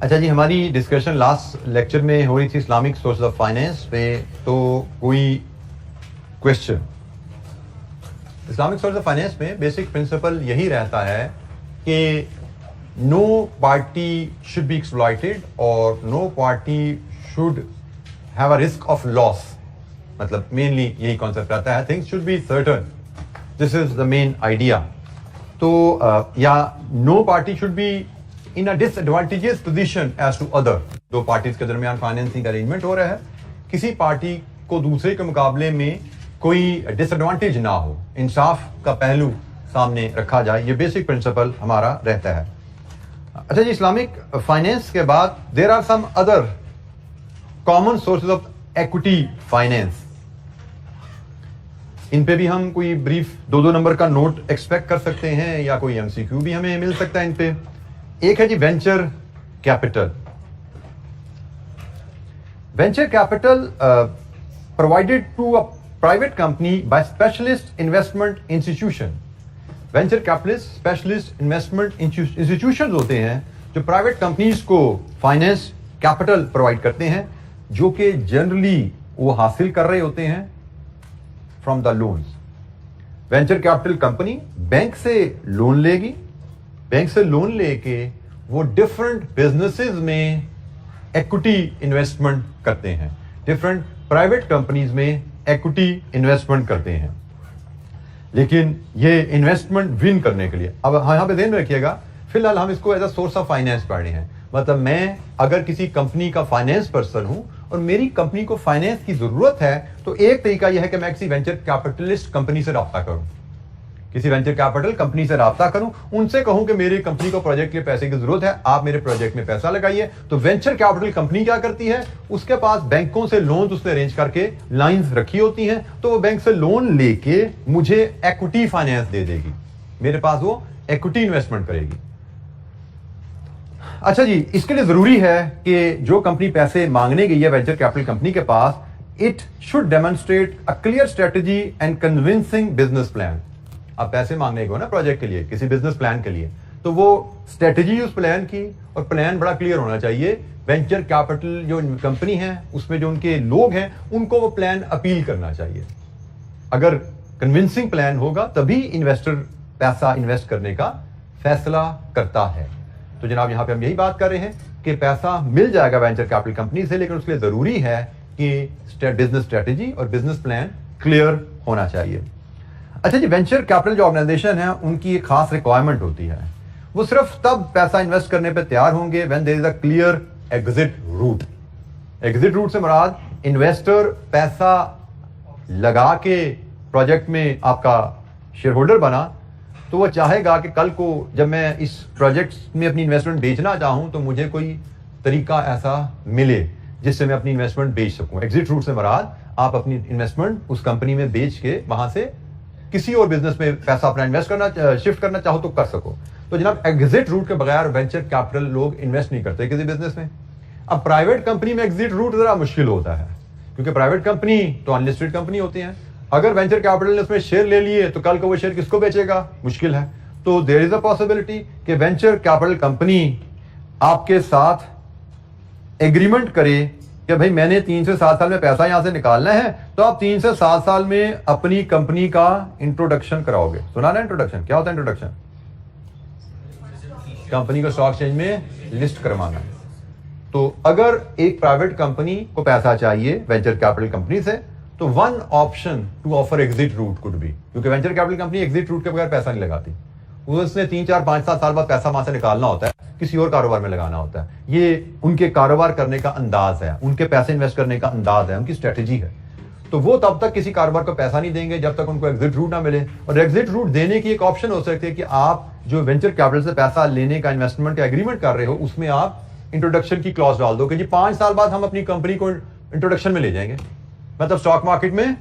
अच्छा जी, हमारी discussion last lecture में हो रही थी इस्लामिक सोर्सेज ऑफ फाइनेंस पे, तो कोई question? Islamic source of finance में बेसिक प्रिंसिपल यही रहता है कि no party should be exploited और no party should have a risk of loss. मतलब मेनली यही कॉन्सेप्ट रहता है, things should be certain, this is the main idea. तो या no party should be in a disadvantageous position as to other. दो parties के दरमियान financing arrangement हो रहा है, किसी पार्टी को दूसरे के मुकाबले में कोई डिसएडवांटेज ना हो, इंसाफ का पहलू सामने रखा जाए, ये बेसिक प्रिंसिपल हमारा रहता है। अच्छा जी, इस्लामिक फाइनेंस के बाद there are some other common sources of equity finance. इन पे भी हम कोई ब्रीफ 2-2 नंबर का नोट एक्सपेक्ट कर सकते हैं या कोई एमसीक्यू भी हमें मिल सकता है इन पे। एक है जी venture capital. Venture capital provided to a private company by specialist investment institution. Venture capitalist specialist investment institution होते हैं जो प्राइवेट कंपनीज को फाइनेंस कैपिटल प्रोवाइड करते हैं, जो कि जनरली वो हासिल कर रहे होते हैं from the loans. Venture capital company bank से लोन लेगी, बैंक से लोन लेके वो डिफरेंट बिजनेसेस में इक्विटी इन्वेस्टमेंट करते हैं, डिफरेंट प्राइवेट कंपनीज में इक्विटी इन्वेस्टमेंट करते हैं। लेकिन ये इन्वेस्टमेंट विन करने के लिए, अब यहां पे ध्यान में रखिएगा, फिलहाल हम इसको as a source of finance पढ़ रहे हैं। मतलब मैं अगर किसी कंपनी का फाइनेंस पर्सन हूं और मेरी कंपनी को फाइनेंस की जरूरत है, तो एक तरीका यह है कि मैं किसी वेंचर कैपिटलिस्ट कंपनी से राब्ता करूं, किसी वेंचर कैपिटल कंपनी से राब्ता करूं, उनसे कहूं कि मेरी कंपनी को प्रोजेक्ट के लिए पैसे की जरूरत है, आप मेरे प्रोजेक्ट में पैसा लगाइए। तो वेंचर कैपिटल कंपनी क्या करती है, उसके पास बैंकों से लोन उसने अरेंज करके लाइंस रखी होती हैं, तो वो बैंक से लोन लेके मुझे इक्विटी फाइनेंस दे देगी, मेरे पास वो इक्विटी इन्वेस्टमेंट करेगी। अच्छा जी, इसके लिए जरूरी है कि जो कंपनी पैसे मांगने गई है वेंचर कैपिटल कंपनी के पास, it should demonstrate a clear strategy and convincing business plan. आप पैसे मांगने गए ना प्रोजेक्ट के लिए, किसी बिजनेस प्लान के लिए, तो वो स्ट्रेटेजी उस प्लान की, और प्लान बड़ा क्लियर होना चाहिए। वेंचर कैपिटल जो कंपनी है उसमें जो उनके लोग हैं उनको वो प्लान अपील करना चाहिए। अगर कन्विंसिंग प्लान होगा तभी इन्वेस्टर पैसा इन्वेस्ट करने का फैसला करता है। तो जनाब यहां पे हम यही बात कर रहे हैं कि पैसा मिल जाएगा वेंचर कैपिटल कंपनी से, लेकिन उसके लिए जरूरी है कि बिजनेस स्ट्रेटेजी और बिजनेस प्लान क्लियर होना चाहिए। अच्छा जी, वेंचर कैपिटल जो ऑर्गेनाइजेशन है उनकी एक खास रिक्वायरमेंट होती है, वो सिर्फ तब पैसा इन्वेस्ट करने पे तैयार होंगे when there is a clear exit route. Exit route से मुराद इन्वेस्टर पैसा लगा के प्रोजेक्ट में आपका शेयर होल्डर बना, तो वो चाहेगा कि कल को जब मैं इस प्रोजेक्ट में अपनी इन्वेस्टमेंट बेचना चाहूं तो मुझे कोई तरीका ऐसा मिले जिससे मैं अपनी इन्वेस्टमेंट बेच सकूं। एग्जिट रूट से मुराद आप अपनी इन्वेस्टमेंट उस कंपनी में बेच के वहां से किसी और बिजनेस में पैसा अपना इन्वेस्ट करना, शिफ्ट करना चाहो तो कर सको। तो जनाब एग्जिट रूट के बगैर वेंचर कैपिटल लोग इन्वेस्ट नहीं करते किसी बिजनेस में। अब प्राइवेट कंपनी में एग्जिट रूट जरा मुश्किल होता है, क्योंकि प्राइवेट कंपनी तो अनलिस्टेड कंपनी होती है। अगर वेंचर कैपिटल ने उसमें शेयर ले लिए तो कल को वो शेयर किसको बेचेगा, मुश्किल है। तो देयर इज अ पॉसिबिलिटी कि वेंचर कैपिटल कंपनी आपके साथ एग्रीमेंट करे कि भाई मैंने 3 से 7 साल में पैसा यहां से निकालना है, तो आप 3 से 7 साल में अपनी कंपनी का इंट्रोडक्शन कराओगे। सुना ना इंट्रोडक्शन? क्या होता है इंट्रोडक्शन? कंपनी को स्टॉक एक्सचेंज में लिस्ट करवाना। तो अगर एक प्राइवेट कंपनी को पैसा चाहिए वेंचर कैपिटल कंपनी से, तो one option to offer exit route could be, क्योंकि venture capital company exit route के बगैर पैसा नहीं लगाती, उसने 3, 4, 5, 7 साल बाद पैसा वहां से निकालना होता है, किसी और कारोबार में लगाना होता है। ये उनके कारोबार करने का अंदाज है, उनके पैसे इन्वेस्ट करने का अंदाज है, उनकी स्ट्रेटेजी है। तो वो तब तक किसी कारोबार को पैसा नहीं देंगे जब तक उनको एग्जिट रूट ना मिले। और एग्जिट रूट देने की एक ऑप्शन हो सकती है कि आप जो वेंचर कैपिटल से पैसा लेने का इन्वेस्टमेंट का एग्रीमेंट कर रहे हो, उसमें आप इंट्रोडक्शन की क्लॉज डाल दो कि जी 5 साल बाद हम अपनी कंपनी को इंट्रोडक्शन में ले जाएंगे, मतलब स्टॉक मार्केट में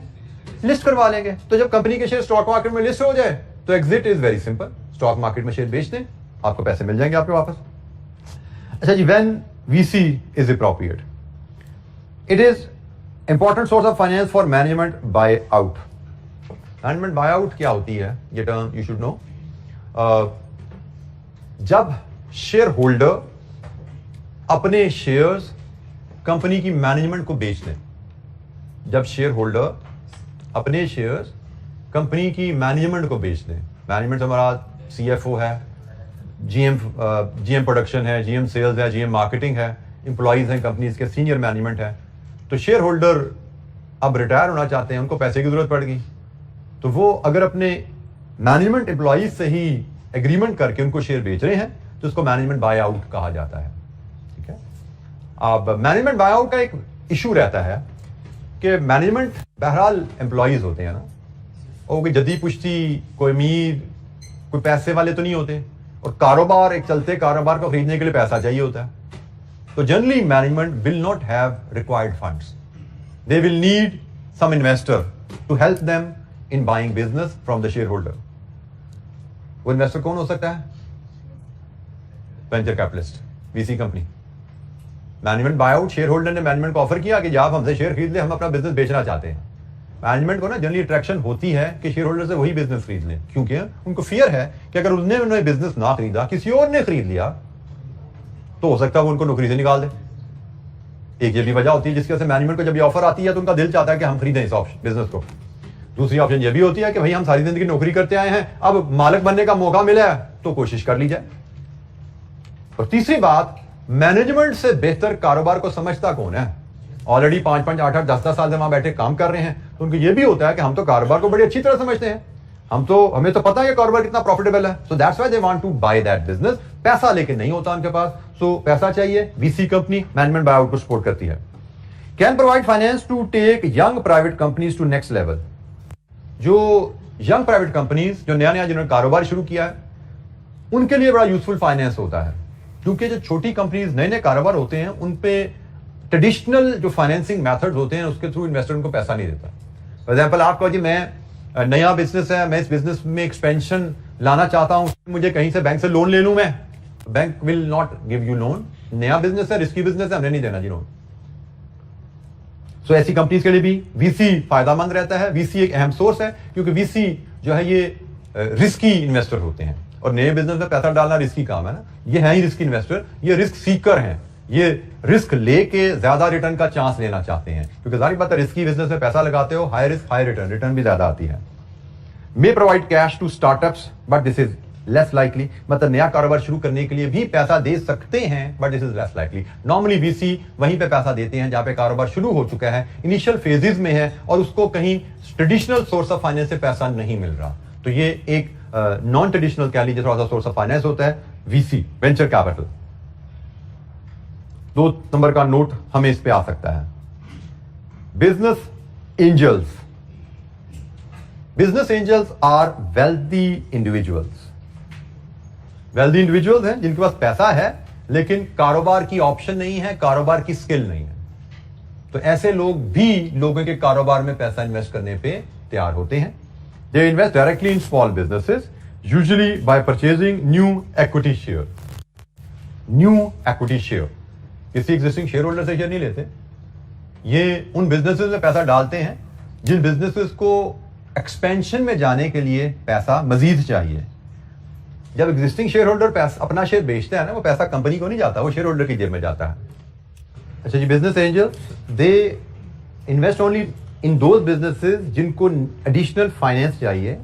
लिस्ट करवा लेंगे। तो जब कंपनी के शेयर स्टॉक मार्केट में लिस्ट हो जाए तो exit is very simple, stock market में शेयर बेच दें, आपको पैसे मिल जाएंगे आपके वापस। अच्छा जी, when VC is appropriate, it is important source of finance for management buy out. Management buy out क्या होती है, ये टर्म यू शुड नो। जब शेयर होल्डर अपने शेयर्स कंपनी की मैनेजमेंट को बेच दें। जब शेयर होल्डर अपने शेयर्स कंपनी की मैनेजमेंट को बेच दें, मैनेजमेंट हमारा CFO है, GM प्रोडक्शन है, GM सेल्स है, GM मार्केटिंग है, एम्प्लॉइज हैं कंपनीज के, सीनियर मैनेजमेंट है, तो शेयर होल्डर अब रिटायर होना चाहते हैं, उनको पैसे की जरूरत पड़ गई, तो वो अगर अपने मैनेजमेंट एम्प्लॉइज से ही एग्रीमेंट करके उनको शेयर बेच रहे हैं तो उसको मैनेजमेंट बाय आउट कहा जाता है। ठीक है, अब मैनेजमेंट बाय आउट का एक इशू रहता है कि मैनेजमेंट बहरहाल एम्प्लॉइज होते हैं ना, और कोई जद्दी पुश्ती, कोई अमीर, कोई पैसे वाले तो नहीं होते, और कारोबार, एक चलते कारोबार को खरीदने के लिए पैसा चाहिए होता है, तो generally management will not have required funds, they will need some investor to help them in buying business from the shareholder. वो इन्वेस्टर कौन हो सकता है? Venture capitalist, VC company. Management buy out, shareholder ने management को offer किया कि आप हमसे शेयर खरीद ले, हम अपना बिजनेस बेचना चाहते हैं। मैनेजमेंट को ना जनरली अट्रैक्शन होती है कि शेयर होल्डर से वही बिजनेस खरीद लें, क्योंकि उनको फियर है कि अगर उन्होंने बिजनेस ना खरीदा, किसी और ने खरीद लिया, तो हो सकता है वो उनको नौकरी से निकाल दे। एक ये भी वजह होती है जिसकी वजह से मैनेजमेंट को जब ये ऑफर आती है तो उनका दिल चाहता है कि हम खरीदें इस बिजनेस को। दूसरी ऑप्शन ये भी होती है कि भाई हम सारी जिंदगी नौकरी करते आए हैं, अब मालिक बनने का मौका मिला है तो कोशिश कर ली जाए। और तीसरी बात, मैनेजमेंट से बेहतर कारोबार को समझता कौन है? ऑलरेडी 5-5, 8-8, 10-10 साल से वहां बैठे काम कर रहे हैं, तो उनको ये भी होता है कि हम तो कारोबार को बड़ी अच्छी तरह समझते हैं, हमें तो पता है कारोबार कितना प्रॉफिटेबल है, so that's why they want to buy that business. पैसा लेके नहीं होता उनके पास, सो पैसा चाहिए, VC company management buy out को सपोर्ट करती है। Can provide finance to take young private companies to next level. जो यंग प्राइवेट कंपनीज, जो नया जिन्होंने कारोबार शुरू किया है, उनके लिए बड़ा यूजफुल फाइनेंस होता है, क्योंकि जो छोटी कंपनीज, नए कारोबार होते हैं, उन पे ट्रेडिशनल जो फाइनेंसिंग मेथड्स होते हैं उसके थ्रू इन्वेस्टर उनको पैसा नहीं देता। फॉर एग्जांपल, आप कहो जी मैं नया बिजनेस है, मैं इस बिजनेस में एक्सपेंशन लाना चाहता हूं, मुझे कहीं से बैंक से लोन ले लूं, मैं bank will not give you loan. नया बिजनेस है, रिस्की बिजनेस है, हमने नहीं देना जी लोन। सो ऐसी कंपनीज के लिए भी VC फायदामंद रहता है। VC एक अहम सोर्स है, क्योंकि VC जो है ये रिस्की इन्वेस्टर होते हैं, और नए बिजनेस में पैसा डालना रिस्की काम है ना, ये है ही रिस्की इन्वेस्टर, ये रिस्क सीकर हैं, ये रिस्क लेके ज्यादा रिटर्न का चांस लेना चाहते हैं, क्योंकि जाहिर बात है रिस्की बिजनेस में पैसा लगाते हो, high risk high return, return भी ज्यादा आती है। May provide cash to startups but this is less likely, मतलब नया कारोबार शुरू करने के लिए भी पैसा दे सकते हैं, but this is less likely. Normally VC वहीं पे पैसा देते हैं जहां पे कारोबार शुरू हो चुका है, इनिशियल फेजेस में है, और उसको कहीं ट्रेडिशनल सोर्स ऑफ फाइनेंस से पैसा नहीं मिल रहा, तो ये एक नॉन ट्रेडिशनल कह लीजिए थोड़ा सा सोर्स ऑफ फाइनेंस होता है, VC वेंचर कैपिटल। 2 नंबर का नोट हमें इस पे आ सकता है, business angels. Business angels are wealthy individuals. Wealthy individuals हैं जिनके पास पैसा है लेकिन कारोबार की ऑप्शन नहीं है, कारोबार की स्किल नहीं है, तो ऐसे लोग भी लोगों के कारोबार में पैसा इन्वेस्ट करने पे तैयार होते हैं। They invest directly in small businesses, usually bye purchasing new equity share. New equity share, किसी एग्जिस्टिंग शेयर होल्डर से शेयर नहीं लेते, ये उन बिजनेसेस में पैसा डालते हैं जिन बिजनेसेस को एक्सपेंशन में जाने के लिए पैसा मजीद चाहिए। जब एग्जिस्टिंग शेयर होल्डर पैसा अपना शेयर बेचते हैं ना, वो पैसा कंपनी को नहीं जाता, वो शेयर होल्डर की जेब में जाता है। अच्छा जी, business angels they invest only in those businesses जिनको एडिशनल फाइनेंस चाहिए।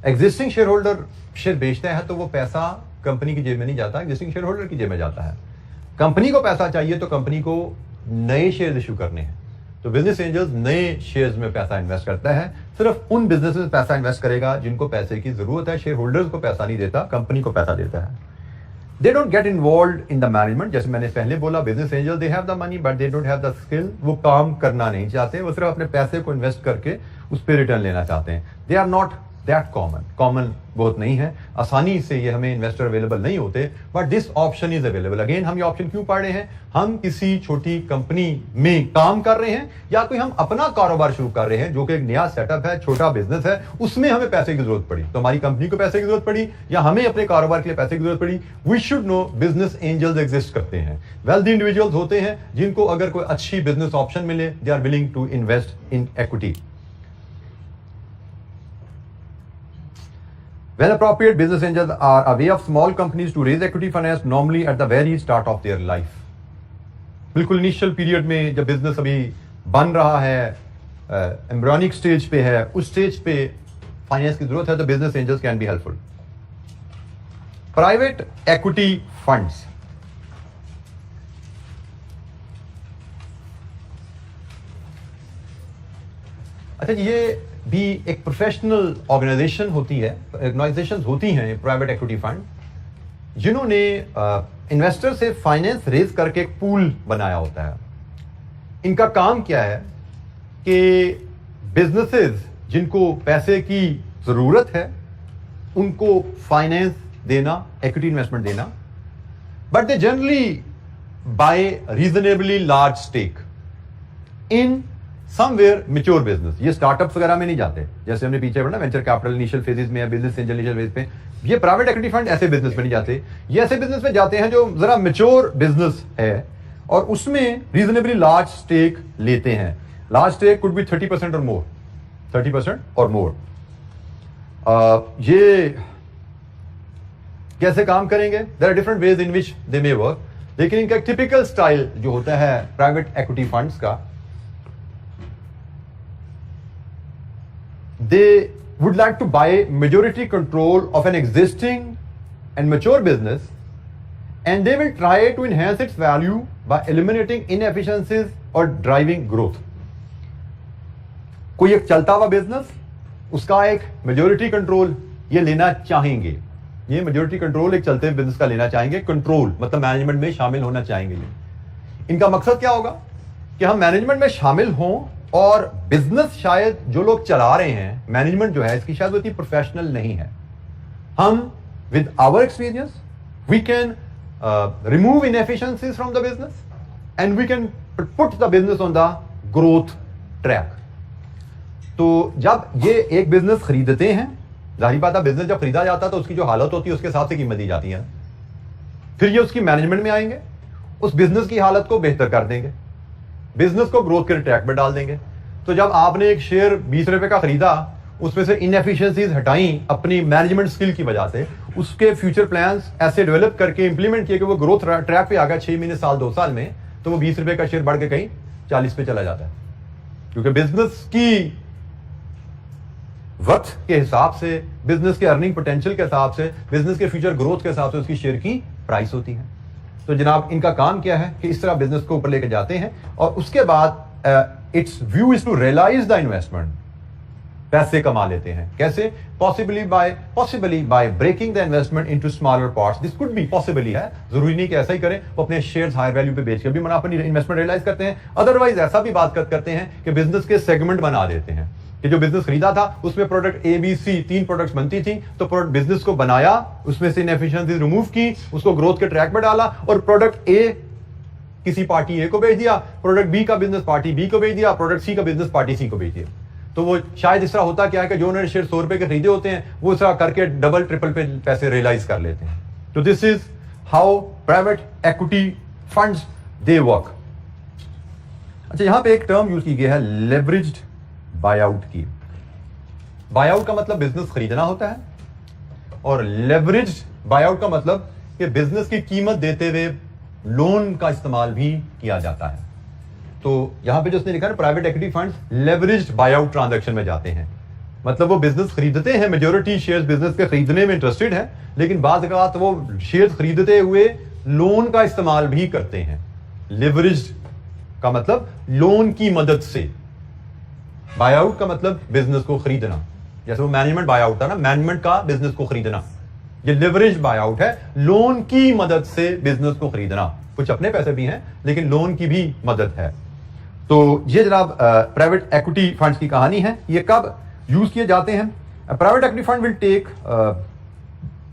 एग्जिस्टिंग शेयर होल्डर शेयर बेचते हैं तो वो पैसा कंपनी की जेब में नहीं जाता, एग्जिस्टिंग शेयर होल्डर की जेब में जाता है। कंपनी को पैसा चाहिए तो कंपनी को नए शेयर इशू करने हैं, तो बिजनेस एंजल्स नए शेयर्स में पैसा इन्वेस्ट करता है, सिर्फ उन बिजनेस में पैसा इन्वेस्ट करेगा जिनको पैसे की जरूरत है। शेयर होल्डर्स को पैसा नहीं देता, कंपनी को पैसा देता है। They don't get involve in the management, जैसे मैंने पहले बोला, business angel they have the money but they don't have the skill. वो काम करना नहीं चाहते, वो सिर्फ अपने पैसे को इन्वेस्ट करके उस पर रिटर्न लेना चाहते हैं। They are not that common बहुत नहीं है, आसानी से ये हमें इन्वेस्टर अवेलेबल नहीं होते, but this option is available. Again, हम ये ऑप्शन क्यों पढ़ रहे हैं? हम किसी छोटी कंपनी में काम कर रहे हैं या कोई हम अपना कारोबार शुरू कर रहे हैं जो कि एक नया सेटअप है, छोटा बिजनेस है, उसमें हमें पैसे की जरूरत पड़ी, तो हमारी कंपनी को पैसे की जरूरत पड़ी या हमें अपने कारोबार के लिए पैसे की जरूरत पड़ी। We should know business angels exist करते हैं, वेल्दी इंडिविजुअल्स होते हैं जिनको अगर कोई अच्छी बिजनेस ऑप्शन मिले, they are willing to invest in equity. When appropriate, business angels are a way of small companies to raise equity finance, normally at the very start of their life. बिल्कुल initial period में जब business अभी बन रहा है, embryonic stage पे है, उस स्टेज पे फाइनेंस की जरूरत है तो business angels can be helpful. Private equity funds, अच्छा ये भी एक प्रोफेशनल ऑर्गेनाइजेशन होती है, ऑर्गेनाइजेशंस होती हैं प्राइवेट इक्विटी फंड, जिन्होंने इन्वेस्टर से फाइनेंस रेज करके एक पूल बनाया होता है। इनका काम क्या है कि बिजनेसेस जिनको पैसे की जरूरत है उनको फाइनेंस देना, इक्विटी इन्वेस्टमेंट देना, but they generally buy reasonably large stake in somewhere mature business. ये स्टार्टअप्स वगैरह में नहीं जाते, जैसे हमने पीछे पढ़ा वेंचर कैपिटल इनिशियल फेजेस में है, बिजनेस एंजल इनिशियल फेज पे। ये प्राइवेट इक्विटी फंड ऐसे बिजनेस में नहीं जाते, ये ऐसे बिजनेस में जाते हैं जो जरा मैच्योर बिजनेस है और उसमें रीजनेबली लार्ज स्टेक लेते हैं। लार्ज स्टेक कुड बी 30% और मोर, 30% और मोर। ये कैसे काम करेंगे? There are different ways in which they may work, लेकिन इनका टिपिकल स्टाइल जो होता है प्राइवेट इक्विटी फंड्स का, they would like to buy majority control of an existing and mature business, and they will try to enhance its value by eliminating inefficiencies or driving growth. कोई एक चलता हुआ business, उसका एक majority control ये लेना चाहेंगे, ये मेजोरिटी कंट्रोल एक चलते बिजनेस का लेना चाहेंगे, कंट्रोल मतलब मैनेजमेंट में शामिल होना चाहेंगे। ये इनका मकसद क्या होगा कि हम मैनेजमेंट में शामिल हों और बिजनेस शायद जो लोग चला रहे हैं, मैनेजमेंट जो है इसकी शायद उतनी प्रोफेशनल नहीं है। हम with our experience we can remove inefficiencies from the business and we can put the business on the growth track. तो जब ये एक बिजनेस खरीदते हैं, जाहिर बात है बिजनेस जब खरीदा जाता है तो उसकी जो हालत होती है उसके हिसाब से कीमत दी जाती है। फिर ये उसकी मैनेजमेंट में आएंगे, उस बिजनेस की हालत को बेहतर कर देंगे, बिजनेस को ग्रोथ के ट्रैक पर डाल देंगे। तो जब आपने एक शेयर 20 रुपए का खरीदा, उसमें से इनएफिशिएंसीज हटाई अपनी मैनेजमेंट स्किल की वजह से, उसके फ्यूचर प्लान्स ऐसे डेवलप करके इंप्लीमेंट किए कि वो ग्रोथ ट्रैक पे आ गया 6 महीने, साल, 2 साल में, तो वो 20 रुपए का शेयर बढ़ के कहीं 40 पे चला जाता है, क्योंकि बिजनेस की वक्त के हिसाब से, बिजनेस के अर्निंग पोटेंशियल के हिसाब से, बिजनेस के फ्यूचर ग्रोथ के हिसाब से उसकी शेयर की प्राइस होती है। तो जनाब इनका काम क्या है कि इस तरह बिजनेस को ऊपर लेके जाते हैं और उसके बाद its view is to realise the investment, पैसे कमा लेते हैं। कैसे? Possibly by breaking the investment into smaller parts. This could be possibly है, जरूरी नहीं कि ऐसा ही करें, वो अपने शेयर्स हायर वैल्यू पे बेच के भी अपनी इन्वेस्टमेंट रियलाइज करते हैं। अदरवाइज ऐसा भी बात करते हैं कि बिजनेस के सेगमेंट बना देते हैं कि जो बिजनेस खरीदा था उसमें product A B C 3 products बनती थी, तो प्रोडक्ट बिजनेस को बनाया, उसमें से इनएफिशिएंसी रिमूव की, उसको ग्रोथ के ट्रैक पर डाला और प्रोडक्ट ए किसी पार्टी ए को बेच दिया, प्रोडक्ट बी का बिजनेस पार्टी बी को बेच दिया, प्रोडक्ट सी का बिजनेस पार्टी सी को बेच दिया। तो वो शायद इस तरह होता क्या है कि जो उन्होंने शेयर 100 रुपए के खरीदे होते हैं वो इस तरह करके डबल ट्रिपल पे पैसे रियलाइज कर लेते हैं। तो this is how private equity funds they work. अच्छा, यहां पे एक टर्म यूज की गई है लेवरेज्ड बायआउट की। बायआउट का मतलब बिजनेस खरीदना होता है और लेवरेज्ड बायआउट का मतलब कि बिजनेस की कीमत देते हुए लोन का इस्तेमाल भी किया जाता है। तो यहां पे जो उसने लिखा है private equity funds leveraged buyout transaction में जाते हैं, मतलब वो बिजनेस खरीदते हैं, मेजॉरिटी शेयर्स बिजनेस के खरीदने में इंटरेस्टेड है, लेकिन बाद औक़ात वो शेयर्स खरीदते हुए लोन का इस्तेमाल भी करते हैं। लेवरेज्ड का मतलब लोन की मदद से, बायआउट का मतलब बिजनेस को खरीदना, जैसे वो मैनेजमेंट बायआउट था ना, मैनेजमेंट का बिजनेस को खरीदना, ये लिवरेज बायआउट है, लोन की मदद से बिजनेस को खरीदना। कुछ अपने पैसे भी हैं लेकिन लोन की भी मदद है। तो ये जनाब प्राइवेट इक्विटी फंड्स की कहानी है। ये कब यूज किए जाते हैं? Private equity fund will take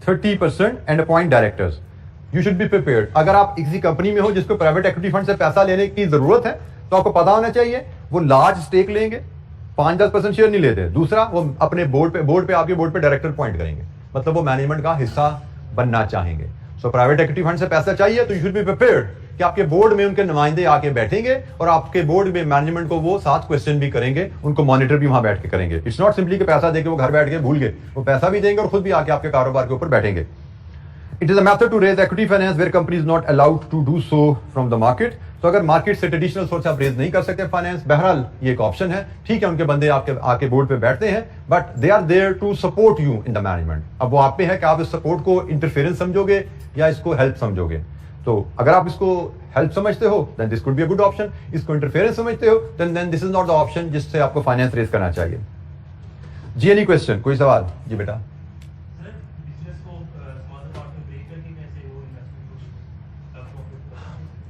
30% and appoint directors. You should be prepared. अगर आप किसी कंपनी में हो जिसको प्राइवेट इक्विटी फंड से पैसा लेने की जरूरत है तो आपको पता होना चाहिए वो लार्ज स्टेक लेंगे, 5-10% शेयर नहीं लेते। दूसरा, वो अपने बोर्ड पे आपके बोर्ड पे डायरेक्टर अपॉइंट करेंगे, मतलब वो मैनेजमेंट का हिस्सा बनना चाहेंगे। सो प्राइवेट इक्विटी फंड से पैसा चाहिए तो यू शुड बी प्रिपेयर्ड कि आपके बोर्ड में उनके नुमाइंदे आके बैठेंगे और आपके बोर्ड में मैनेजमेंट को वो 7 क्वेश्चन भी करेंगे, उनको मॉनिटर भी वहां बैठ के करेंगे। इट्स नॉट सिंपली कि पैसा देके वो घर बैठ के भूल गए, वो पैसा भी देंगे और खुद भी आके आपके कारोबार के ऊपर बैठेंगे। It is a method to raise equity finance where company is not allowed to do so from the market. तो अगर मार्केट से ट्रेडिशनल सोर्स आप रेज नहीं कर सकते फाइनेंस, बहरहाल ये एक ऑप्शन है। ठीक है, उनके बंदे आपके आके बोर्ड पे बैठते हैं, but they are there to support you in the management. अब वो आप पे है कि आप इस सपोर्ट को इंटरफेरेंस समझोगे या इसको हेल्प समझोगे। तो अगर आप इसको हेल्प समझते हो then this could be a good option, इसको इंटरफेरेंस समझते हो then this is not the option जिससे आपको फाइनेंस रेज करना चाहिए। जी एनी क्वेश्चन, कोई सवाल? जी बेटा।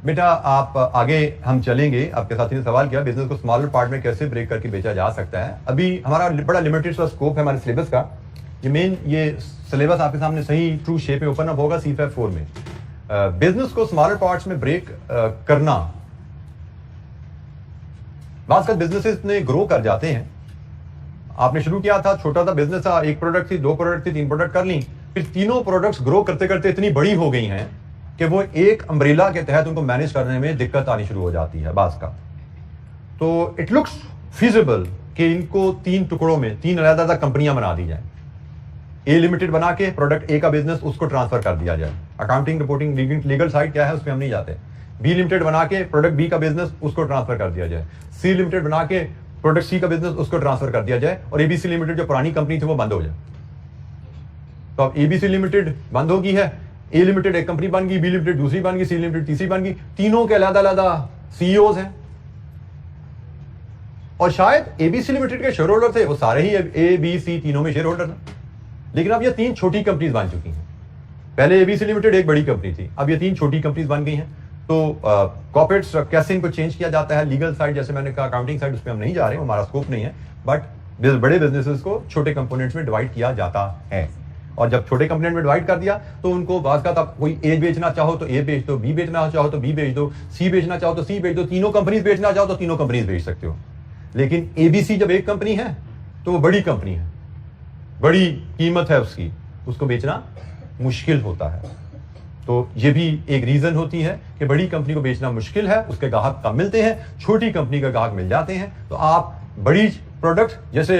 बेटा आप आगे हम चलेंगे, आपके साथी ने सवाल किया बिजनेस को स्मॉलर पार्ट में कैसे ब्रेक करके बेचा जा सकता है। अभी हमारा बड़ा लिमिटेड सा स्कोप है हमारे सिलेबस का। ये सिलेबस आपके सामने सही ट्रू शेप में ओपन अप होगा C5 4 में। बिजनेस को स्मॉलर पार्ट्स में ब्रेक करना, बात बिजनेसेस ने ग्रो कर जाते हैं। आपने शुरू किया था, छोटा सा बिजनेस था, 1 प्रोडक्ट थी, 2 प्रोडक्ट थी, 3 प्रोडक्ट कर ली, फिर तीनों प्रोडक्ट्स ग्रो करते करते इतनी बड़ी हो गई हैं कि वो एक अम्ब्रेला के तहत उनको मैनेज करने में दिक्कत आनी शुरू हो जाती है बास का। तो इट लुक्स फिजिबल कि इनको 3 टुकड़ों में 3 अलग-अलग कंपनियां बना दी जाए। ए लिमिटेड बना के प्रोडक्ट ए का बिजनेस उसको ट्रांसफर कर दिया जाए। अकाउंटिंग रिपोर्टिंग लीगल साइड क्या है उस पर हम नहीं जाते। बी लिमिटेड बना के प्रोडक्ट बी का बिजनेस उसको ट्रांसफर कर दिया जाए। सी लिमिटेड बना के प्रोडक्ट सी का बिजनेस उसको ट्रांसफर कर दिया जाए और एबीसी लिमिटेड जो पुरानी कंपनी थी वो बंद हो जाए। तो अब एबीसी लिमिटेड बंद होगी है, ए लिमिटेड एक कंपनी बन गई, बी लिमिटेड दूसरी बन गई, सी लिमिटेड तीसरी बन गई, तीनों के अलग-अलग सीईओज हैं। और शायद एबीसी लिमिटेड के शेयर होल्डर थे वो सारे ही ए बी सी तीनों में शेयर होल्डर थे, लेकिन अब ये 3 छोटी कंपनीज बन चुकी हैं। पहले एबीसी लिमिटेड एक बड़ी कंपनी थी, अब ये 3 छोटी कंपनीज बन गई हैं। तो कॉर्पोरेट कैसे इनको चेंज किया जाता है, लीगल साइड जैसे मैंने कहा, अकाउंटिंग साइड, उस पर हम नहीं जा रहे, हमारा स्कोप नहीं है, बट बड़े बिजनेसेस को छोटे कंपोनेंट्स में डिवाइड किया जाता है। और जब छोटे कंपोनेंट में डिवाइड कर दिया तो उनको बात का आप कोई ए बेचना चाहो तो ए बेच दो, बी बेचना चाहो तो बी बेच दो, सी बेचना चाहो तो सी बेच दो, तीनों कंपनीज बेचना चाहो तो तीनों कंपनीज बेच सकते हो। लेकिन एबीसी जब एक कंपनी है तो वो बड़ी कंपनी है, बड़ी कीमत है उसकी, उसको बेचना मुश्किल होता है। तो ये भी एक रीजन होती है कि बड़ी कंपनी को बेचना मुश्किल है, उसके ग्राहक कम मिलते हैं, छोटी कंपनी का ग्राहक मिल जाते हैं। तो आप बड़ी प्रोडक्ट, जैसे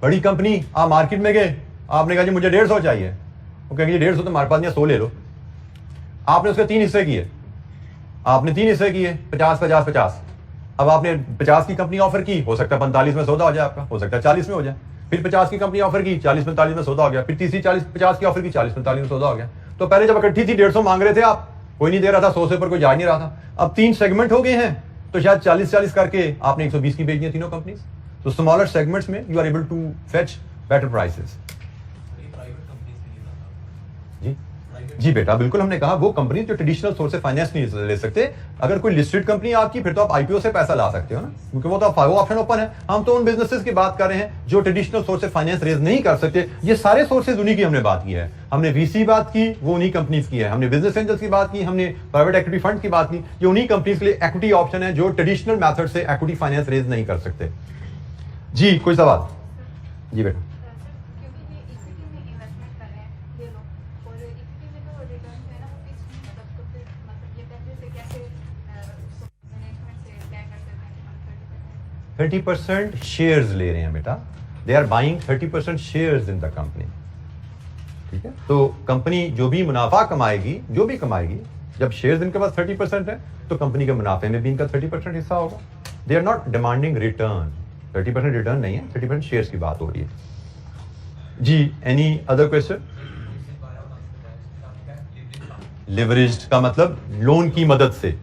बड़ी कंपनी, आप मार्केट में गए, आपने कहा जी मुझे 150 चाहिए, वो कहेंगे 150 तो हमारे पास नहीं, 100 ले लो। आपने उसके 3 हिस्से किए, आपने 3 हिस्से किए, 50 50 50। अब आपने 50 की कंपनी ऑफर की, हो सकता है 45 में सौदा हो जाए आपका, हो सकता है 40 में हो जाए। फिर 50 की कंपनी ऑफर की, 40 45 में सौदा हो गया। फिर तीसरी 50 की ऑफर की, 40 45 में सौदा हो गया। तो पहले जब इकट्ठी थी 150 मांग रहे थे आप, कोई नहीं दे रहा था, 100 से ऊपर कोई जा नहीं रहा था। अब 3 सेगमेंट हो गए हैं तो शायद 40-40 करके आपने 120 की बेच दी तीनों कंपनीज। तो स्मॉलर सेगमेंट्स में you are able to fetch better prices. जी बेटा, बिल्कुल, हमने कहा वो कंपनी जो ट्रेडिशनल सोर्स से फाइनेंस नहीं ले सकते। अगर कोई लिस्टेड कंपनी आपकी, फिर तो आप आईपीओ से पैसा ला सकते हो ना, क्योंकि वो तो वो ऑप्शन ओपन है। हम तो उन बिजनेसेस की बात कर रहे हैं जो ट्रेडिशनल सोर्स से फाइनेंस रेज नहीं कर सकते। ये सारे सोर्सेज उन्हीं की हमने बात की है। हमने वीसी बात की, वो उन्हीं कंपनीज की है। हमने बिजनेस एंजल्स की बात की, हमने प्राइवेट इक्विटी फंड की बात की। ये उन्हीं कंपनीज के लिए इक्विटी ऑप्शन है जो ट्रेडिशनल मेथड से इक्विटी फाइनेंस रेज नहीं कर सकते। जी कोई सवाल? जी बेटा। $30 30% शेयर्स ले रहे हैं बेटा, they are buying 30% shares in the company. ठीक है, तो कंपनी जो भी मुनाफा कमाएगी, जो भी कमाएगी, जब शेयर्स इनके पास 30% है तो कंपनी के मुनाफे में भी इनका 30% हिस्सा होगा। They are not demanding return, 30% return नहीं है, 30% शेयर्स की बात हो रही है। जी एनी अदर क्वेश्चन? लिवरेज्ड का मतलब लोन की मदद से।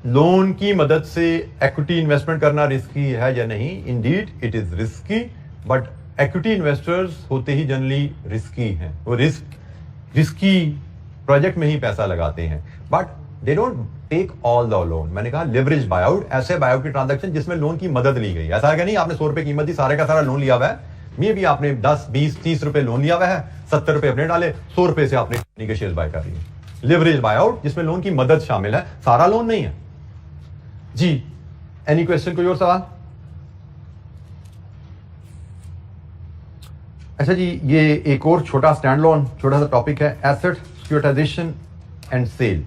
लोन की मदद से इक्विटी इन्वेस्टमेंट करना रिस्की है या नहीं? Indeed it is risky, but equity investors होते ही जनरली रिस्की हैं। वो रिस्की प्रोजेक्ट में ही पैसा लगाते हैं, but they don't take all the loan. मैंने कहा लिवरेज बायआउट, ऐसे बायआउट की ट्रांजैक्शन जिसमें लोन की मदद ली गई। ऐसा है कि नहीं आपने 100 रुपए कीमत दी, सारे का सारा लोन लिया हुआ है, मे भी आपने 10 20 30 रुपए लोन लिया हुआ है, 70 रुपए अपने डाले, 100 रुपए से आपने कंपनी के शेयर बाय कर लिए। लिवरेज बायआउट जिसमें लोन की मदद शामिल है, सारा लोन नहीं है। जी एनी क्वेश्चन? कोई और सवाल? अच्छा जी, ये एक और छोटा स्टैंड लोन, छोटा सा टॉपिक है, एसेट सिक्योरिटाइजेशन एंड सेल।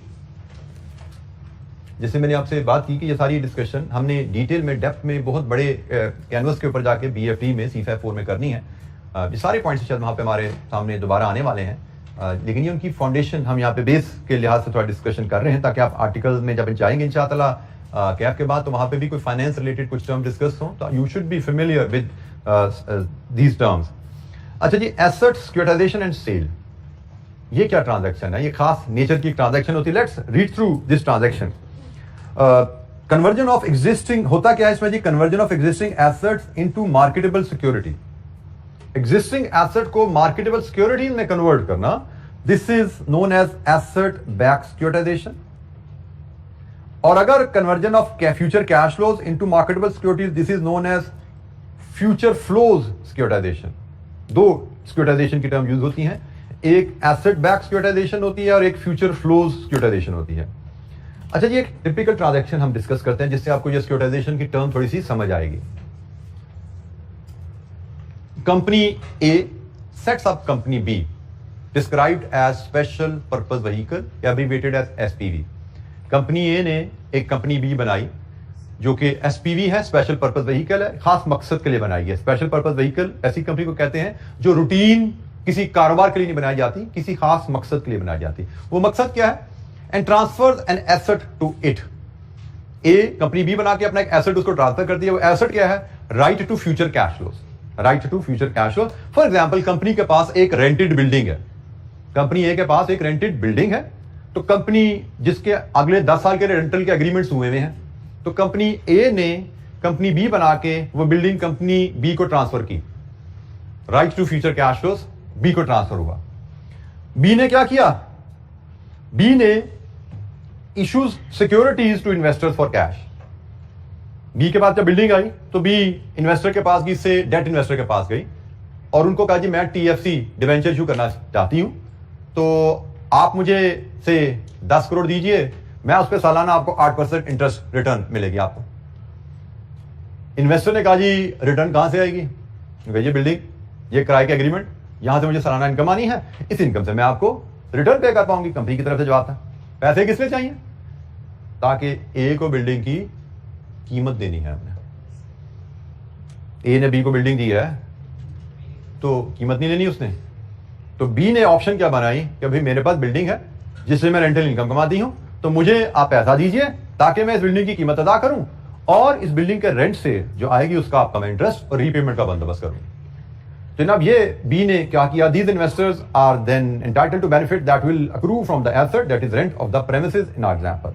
जैसे मैंने आपसे बात की कि ये सारी डिस्कशन हमने डिटेल में, डेप्थ में, बहुत बड़े कैनवस के ऊपर जाके BFT में C5 4 में करनी है। ये सारे पॉइंट्स शायद वहां पे हमारे सामने दोबारा आने वाले हैं। लेकिन ये उनकी फाउंडेशन, हम यहाँ पे बेस के लिहाज से थोड़ा डिस्कशन कर रहे हैं ताकि आप आर्टिकल में जब जाएंगे इंशाअल्लाह कैप के बाद, तो वहाँ पे भी कोई फाइनेंस रिलेटेड कुछ टर्म डिस्कस हो, तो you should be familiar with these terms. अच्छा जी, एसेट सिक्योरिटाइजेशन एंड सेल, ये क्या ट्रांजैक्शन है? ये खास नेचर की ट्रांजैक्शन होती है। Let's read through this transaction. Conversion of existing, होता क्या है इसमें जी? Conversion of existing assets into marketable security, existing asset को मार्केटेबल सिक्योरिटी में कन्वर्ट करना, this is known as asset back securitisation. और अगर conversion of future cash flows into marketable securities, this is known as future flows securitisation. दो securitisation की term use होती हैं, एक एसेट बैक सिक्योरिटाइजेशन होती है और एक फ्यूचर फ्लोज सिक्योरिटाइजेशन होती है। अच्छा जी, एक टिपिकल ट्रांजैक्शन हम डिस्कस करते हैं जिससे आपको ये सिक्योरिटाइजेशन की टर्म थोड़ी सी समझ आएगी। Company A sets up company B, described as special purpose vehicle या abbreviated as SPV. Company A ने एक कंपनी बी बनाई जो कि एसपीवी है, स्पेशल पर्पस व्हीकल है, खास मकसद के लिए बनाई है। स्पेशल पर्पस व्हीकल ऐसी कंपनी को कहते हैं जो रूटीन किसी कारोबार के लिए नहीं बनाई जाती, किसी खास मकसद के लिए बनाई जाती। वो मकसद क्या है? And transfer an asset to it. A company B बना के अपना एक एसेट उसको ट्रांसफर कर दिया। वो एसेट क्या है? Right to future cash flows, right to future cash flow. For example, company के पास एक रेंटेड बिल्डिंग है, कंपनी ए के पास एक रेंटेड बिल्डिंग है, तो कंपनी जिसके अगले 10 साल के रेंटल के एग्रीमेंट्स हुए हुए हैं, तो कंपनी ए ने कंपनी बी बना के वो बिल्डिंग कंपनी बी को ट्रांसफर की, right to future cash flows B को ट्रांसफर हुआ। बी ने क्या किया? बी ने issues securities to investors for cash. B के पास जब बिल्डिंग आई तो बी इन्वेस्टर के पास गई, से डेट इन्वेस्टर के पास गई और उनको कहा जी मैं टीएफसी डिवेंचर इशू करना चाहती हूं, तो आप मुझे से 10 करोड़ दीजिए, मैं उस पर सालाना आपको 8% इंटरेस्ट रिटर्न मिलेगी आपको। इन्वेस्टर ने कहा जी रिटर्न कहां से आएगी? ये बिल्डिंग, ये किराए के एग्रीमेंट, यहां से मुझे सालाना इनकम आनी है, इस इनकम से मैं आपको रिटर्न पे कर पाऊंगी। कंपनी की तरफ से जवाब था। पैसे किस लिए चाहिए? ताकि ए को बिल्डिंग की कीमत देनी है हमने। ए ने बी को बिल्डिंग दी है तो कीमत नहीं लेनी उसने, तो बी ने ऑप्शन क्या बनाई कि भाई मेरे पास बिल्डिंग है जिससे मैं रेंटल इनकम कमाती हूं, तो मुझे आप पैसा दीजिए ताकि मैं इस बिल्डिंग की कीमत अदा करूं और इस बिल्डिंग के रेंट से जो आएगी उसका आपका मैं इंटरेस्ट और रीपेमेंट का बंदोबस्त करूं। जनाब, ये बी ने क्या किया? These investors are then entitled to benefit that will accrue from the asset that is rent of the premises in our example.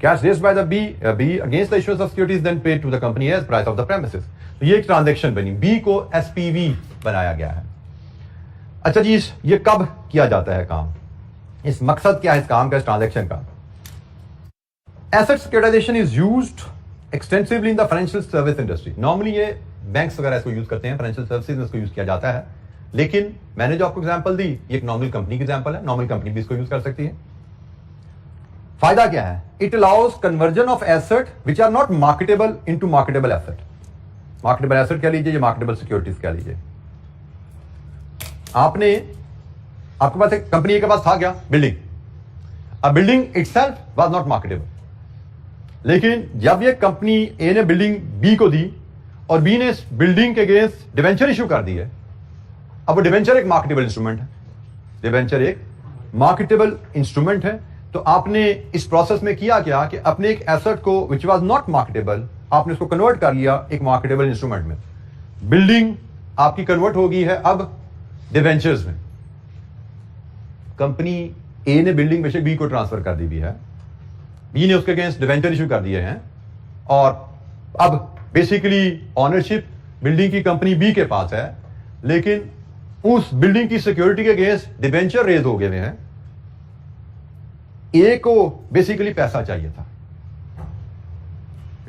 Cash raised by the B against the issuance of securities then paid to the company as price of the premises. तो ये एक transaction बनी, B को SPV बनाया गया है। अच्छा जी, ये कब किया जाता है काम? इस मकसद क्या है इस काम का, इस ट्रांजैक्शन का? Asset securitisation is used extensively in the financial service industry. Normally ये बैंक्स वगैरह इसको यूज करते हैं, फाइनेंशियल सर्विसेज में इसको यूज किया जाता है, लेकिन मैंने जो आपको एग्जांपल दी ये एक नॉर्मल कंपनी की एग्जांपल है, नॉर्मल कंपनी भी इसको यूज कर सकती है। फायदा क्या है? It allows conversion of asset which are not marketable into marketable asset. Marketable asset क्या लीजिए, मार्केटेबल सिक्योरिटीज क्या लीजिए। आपके पास एक कंपनी के पास था क्या? बिल्डिंग। अब building itself was not marketable, लेकिन जब ये कंपनी ए ने बिल्डिंग बी को दी और बी ने इस बिल्डिंग के अगेंस्ट डिवेंचर इशू कर दी है, अब वो डिवेंचर एक मार्केटेबल इंस्ट्रूमेंट है, डिवेंचर एक मार्केटेबल इंस्ट्रूमेंट है, तो आपने इस प्रोसेस में किया क्या कि अपने एक एसेट को विच वाज नॉट मार्केटेबल आपने उसको कन्वर्ट कर लिया एक मार्केटेबल इंस्ट्रूमेंट में। बिल्डिंग आपकी कन्वर्ट हो गई है अब डिवेंचर्स में। कंपनी ए ने बिल्डिंग बेशक बी को ट्रांसफर कर दी भी है, बी ने उसके अगेंस्ट डिवेंचर इशू कर दिए हैं और अब बेसिकली ऑनरशिप बिल्डिंग की कंपनी बी के पास है, लेकिन उस बिल्डिंग की सिक्योरिटी के अगेंस्ट डिवेंचर रेज हो गए हैं। ए को बेसिकली पैसा चाहिए था,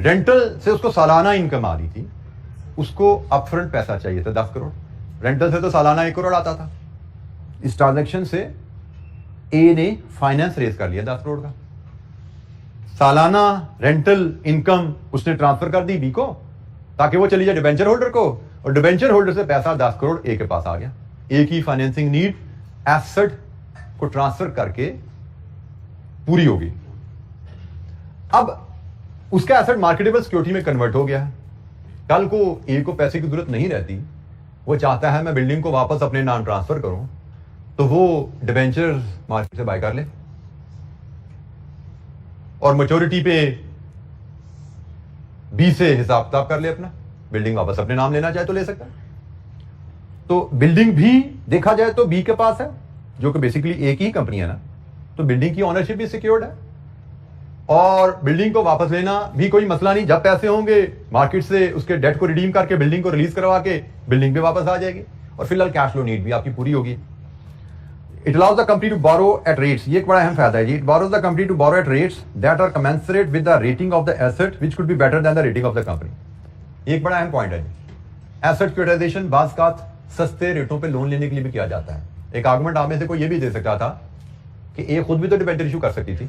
रेंटल से उसको सालाना इनकम आ रही थी, उसको अपफ्रंट पैसा चाहिए था 10 करोड़। रेंटल से तो सालाना 1 करोड़ आता था। इस ट्रांजैक्शन से ए ने फाइनेंस रेज कर लिया 10 करोड़ का, सालाना रेंटल इनकम उसने ट्रांसफर कर दी बी को ताकि वो चली जाए डिबेंचर होल्डर को, और डिबेंचर होल्डर से पैसा 10 करोड़ ए के पास आ गया। ए की फाइनेंसिंग नीड एसेट को ट्रांसफर करके पूरी होगी। अब उसका एसेट मार्केटेबल सिक्योरिटी में कन्वर्ट हो गया है। कल को ए को पैसे की जरूरत नहीं रहती, वो चाहता है मैं बिल्डिंग को वापस अपने नाम ट्रांसफर करूं, तो वो डिबेंचर मार्केट से बाय कर ले और मैच्योरिटी पे बी से हिसाब किताब कर ले अपना, बिल्डिंग वापस अपने नाम लेना चाहे तो ले सकता है। तो बिल्डिंग भी देखा जाए तो बी के पास है, जो कि बेसिकली एक ही कंपनी है ना, तो बिल्डिंग की ऑनरशिप भी सिक्योर्ड है और बिल्डिंग को वापस लेना भी कोई मसला नहीं। जब पैसे होंगे मार्केट से उसके डेट को रिडीम करके बिल्डिंग को रिलीज करवा के बिल्डिंग पे वापस आ जाएगी और फिलहाल कैश फ्लो नीड भी आपकी पूरी होगी। It allows the company to borrow at rates, ये एक बड़ा अहम फायदा है जी। It borrows the company to borrow at rates that are commensurate with the rating of the asset which could be better than the rating of the company. ये एक बड़ा अहम पॉइंट है जी। एसेट सिक्योरिटाइजेशन बाज़ सस्ते रेटों पे लोन लेने के लिए भी किया जाता है। एक आर्गुमेंट आप में से कोई ये भी दे सकता था कि ए खुद भी तो डिबेंचर इशू कर सकती थी,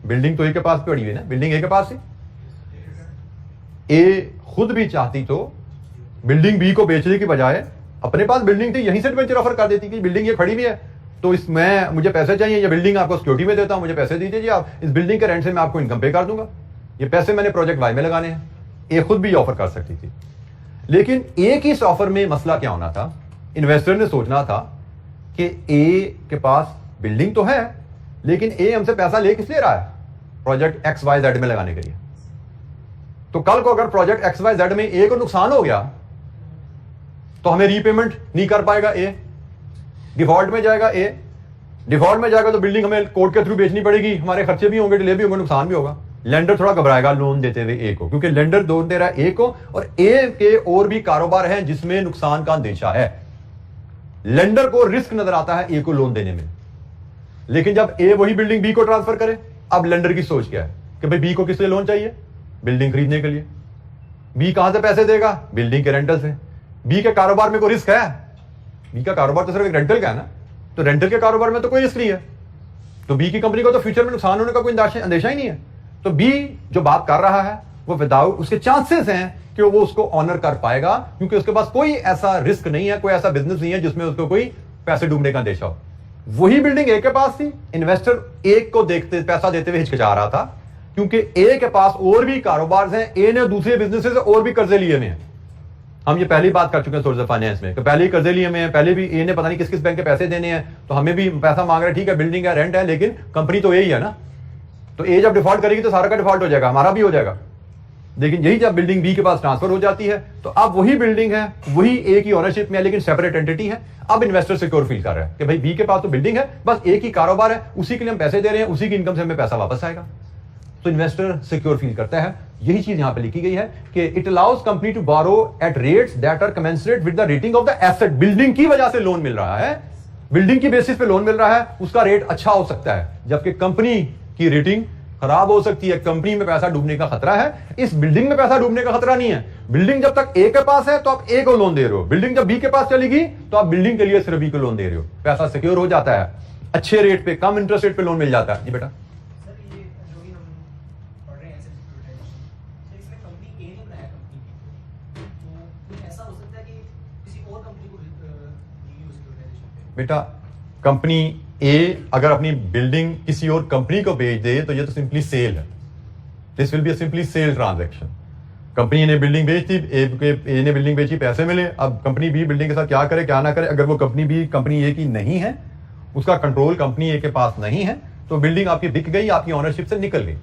बिल्डिंग तो ए के पास पड़ी हुई है ना, बिल्डिंग ए के पास थी, ए खुद भी चाहती तो बिल्डिंग बी को बेचने की बजाय अपने पास बिल्डिंग थी यहीं से डिबेंचर ऑफर कर देती कि बिल्डिंग ये खड़ी हुई है तो इसमें मुझे पैसे चाहिए, ये बिल्डिंग आपको सिक्योरिटी में देता हूं, मुझे पैसे दीजिए जी, आप इस बिल्डिंग के रेंट से मैं आपको इनकम पे कर दूंगा, ये पैसे मैंने प्रोजेक्ट वाई में लगाने हैं। ए खुद भी ऑफर कर सकती थी, लेकिन ए की इस ऑफर में मसला क्या होना था, इन्वेस्टर ने सोचना था कि ए के पास बिल्डिंग तो है लेकिन ए हमसे पैसा ले किस लिए रहा है, प्रोजेक्ट एक्स वाई जेड में लगाने के लिए। तो कल को अगर प्रोजेक्ट एक्स वाई जेड में ए को नुकसान हो गया तो हमें रीपेमेंट नहीं कर पाएगा, ए डिफॉल्ट में जाएगा, ए डिफॉल्ट में जाएगा तो बिल्डिंग हमें कोर्ट के थ्रू बेचनी पड़ेगी, हमारे खर्चे भी होंगे, डिले भी होंगे, नुकसान भी होगा। लेंडर थोड़ा घबराएगा लोन देते हुए ए को, क्योंकि लेंडर लोन दे रहा है ए को और ए के और भी कारोबार हैं जिसमें नुकसान का अंदेशा है। लेंडर को रिस्क नजर आता है ए को लोन देने में, लेकिन जब ए वही बिल्डिंग बी को ट्रांसफर करे, अब लेंडर की सोच क्या है कि भाई बी को किस लिए लोन चाहिए, बिल्डिंग खरीदने के लिए। बी कहां से पैसे देगा, बिल्डिंग के रेंटल से। बी के कारोबार में कोई रिस्क है, बी का कारोबार तो सिर्फ एक रेंटल का है ना, तो रेंटल के कारोबार में तो कोई रिस्क नहीं है, तो बी की कंपनी को तो फ्यूचर में नुकसान होने का कोई अंदेशा ही नहीं है। तो बी जो बात कर रहा है वो विदाउट, उसके चांसेस हैं कि वो उसको ऑनर कर पाएगा, क्योंकि उसके पास कोई ऐसा रिस्क नहीं है, कोई ऐसा बिजनेस नहीं है जिसमें उसको कोई पैसे डूबने का अंदेशा हो। वही बिल्डिंग ए के पास थी, इन्वेस्टर ए को देखते पैसा देते हुए हिचकिचा रहा था, क्योंकि ए के पास और भी कारोबार हैं, ए ने दूसरे बिजनेस से और भी कर्जे लिए हुए हैं। हम ये पहले ही बात कर चुके हैं सोर्स ऑफ फाइनेंस में, कि पहले ही कर्जे लिए हुए हैं, पहले भी ए ने पता नहीं किस किस बैंक के पैसे देने हैं, तो हमें भी पैसा मांग रहा है, ठीक है बिल्डिंग है, रेंट है, लेकिन कंपनी तो ए ही है ना, तो ए जब डिफॉल्ट करेगी तो सारा का डिफॉल्ट हो जाएगा, हमारा भी हो जाएगा। लेकिन यही जब बिल्डिंग बी के पास ट्रांसफर हो जाती है तो अब वही बिल्डिंग है, वही ए की ओनरशिप में है, लेकिन सेपरेट एंटिटी है। अब इन्वेस्टर सिक्योर फील कर रहा है कि भाई बी के पास तो बिल्डिंग है, बस एक ही कारोबार है, उसी के लिए हम पैसे दे रहे हैं, उसी की इनकम से हमें पैसा वापस आएगा, तो इन्वेस्टर सिक्योर फील करता है। यही चीज यहां पे लिखी गई है कि it allows company to borrow at rates that are commensurate with the rating of the asset. Building की वजह से लोन मिल रहा है, बिल्डिंग की बेसिस पे लोन मिल रहा है, उसका रेट अच्छा हो सकता है, जबकि कंपनी की रेटिंग खराब हो सकती है, कंपनी में पैसा डूबने का खतरा है। इस बिल्डिंग में पैसा डूबने का खतरा नहीं है। बिल्डिंग जब तक ए के पास है तो आप ए को लोन दे रहे हो, बिल्डिंग जब बी के पास चलेगी तो आप बिल्डिंग के लिए सिर्फ बी को लोन दे रहे हो, पैसा सिक्योर हो जाता है, अच्छे रेट पे, कम इंटरेस्ट रेट पे लोन मिल जाता है। जी बेटा, बेटा कंपनी ए अगर अपनी बिल्डिंग किसी और कंपनी को बेच दे तो ये तो सिंपली सेल है, this will be a simply sale transaction. Company ने बिल्डिंग बेच दी, ए ने बिल्डिंग बेची, पैसे मिले, अब कंपनी बी बिल्डिंग के साथ क्या करे क्या ना करे, अगर वो कंपनी बी कंपनी ए की नहीं है, उसका कंट्रोल कंपनी ए के पास नहीं है, तो बिल्डिंग आपकी बिक गई, आपकी ओनरशिप से निकल गई,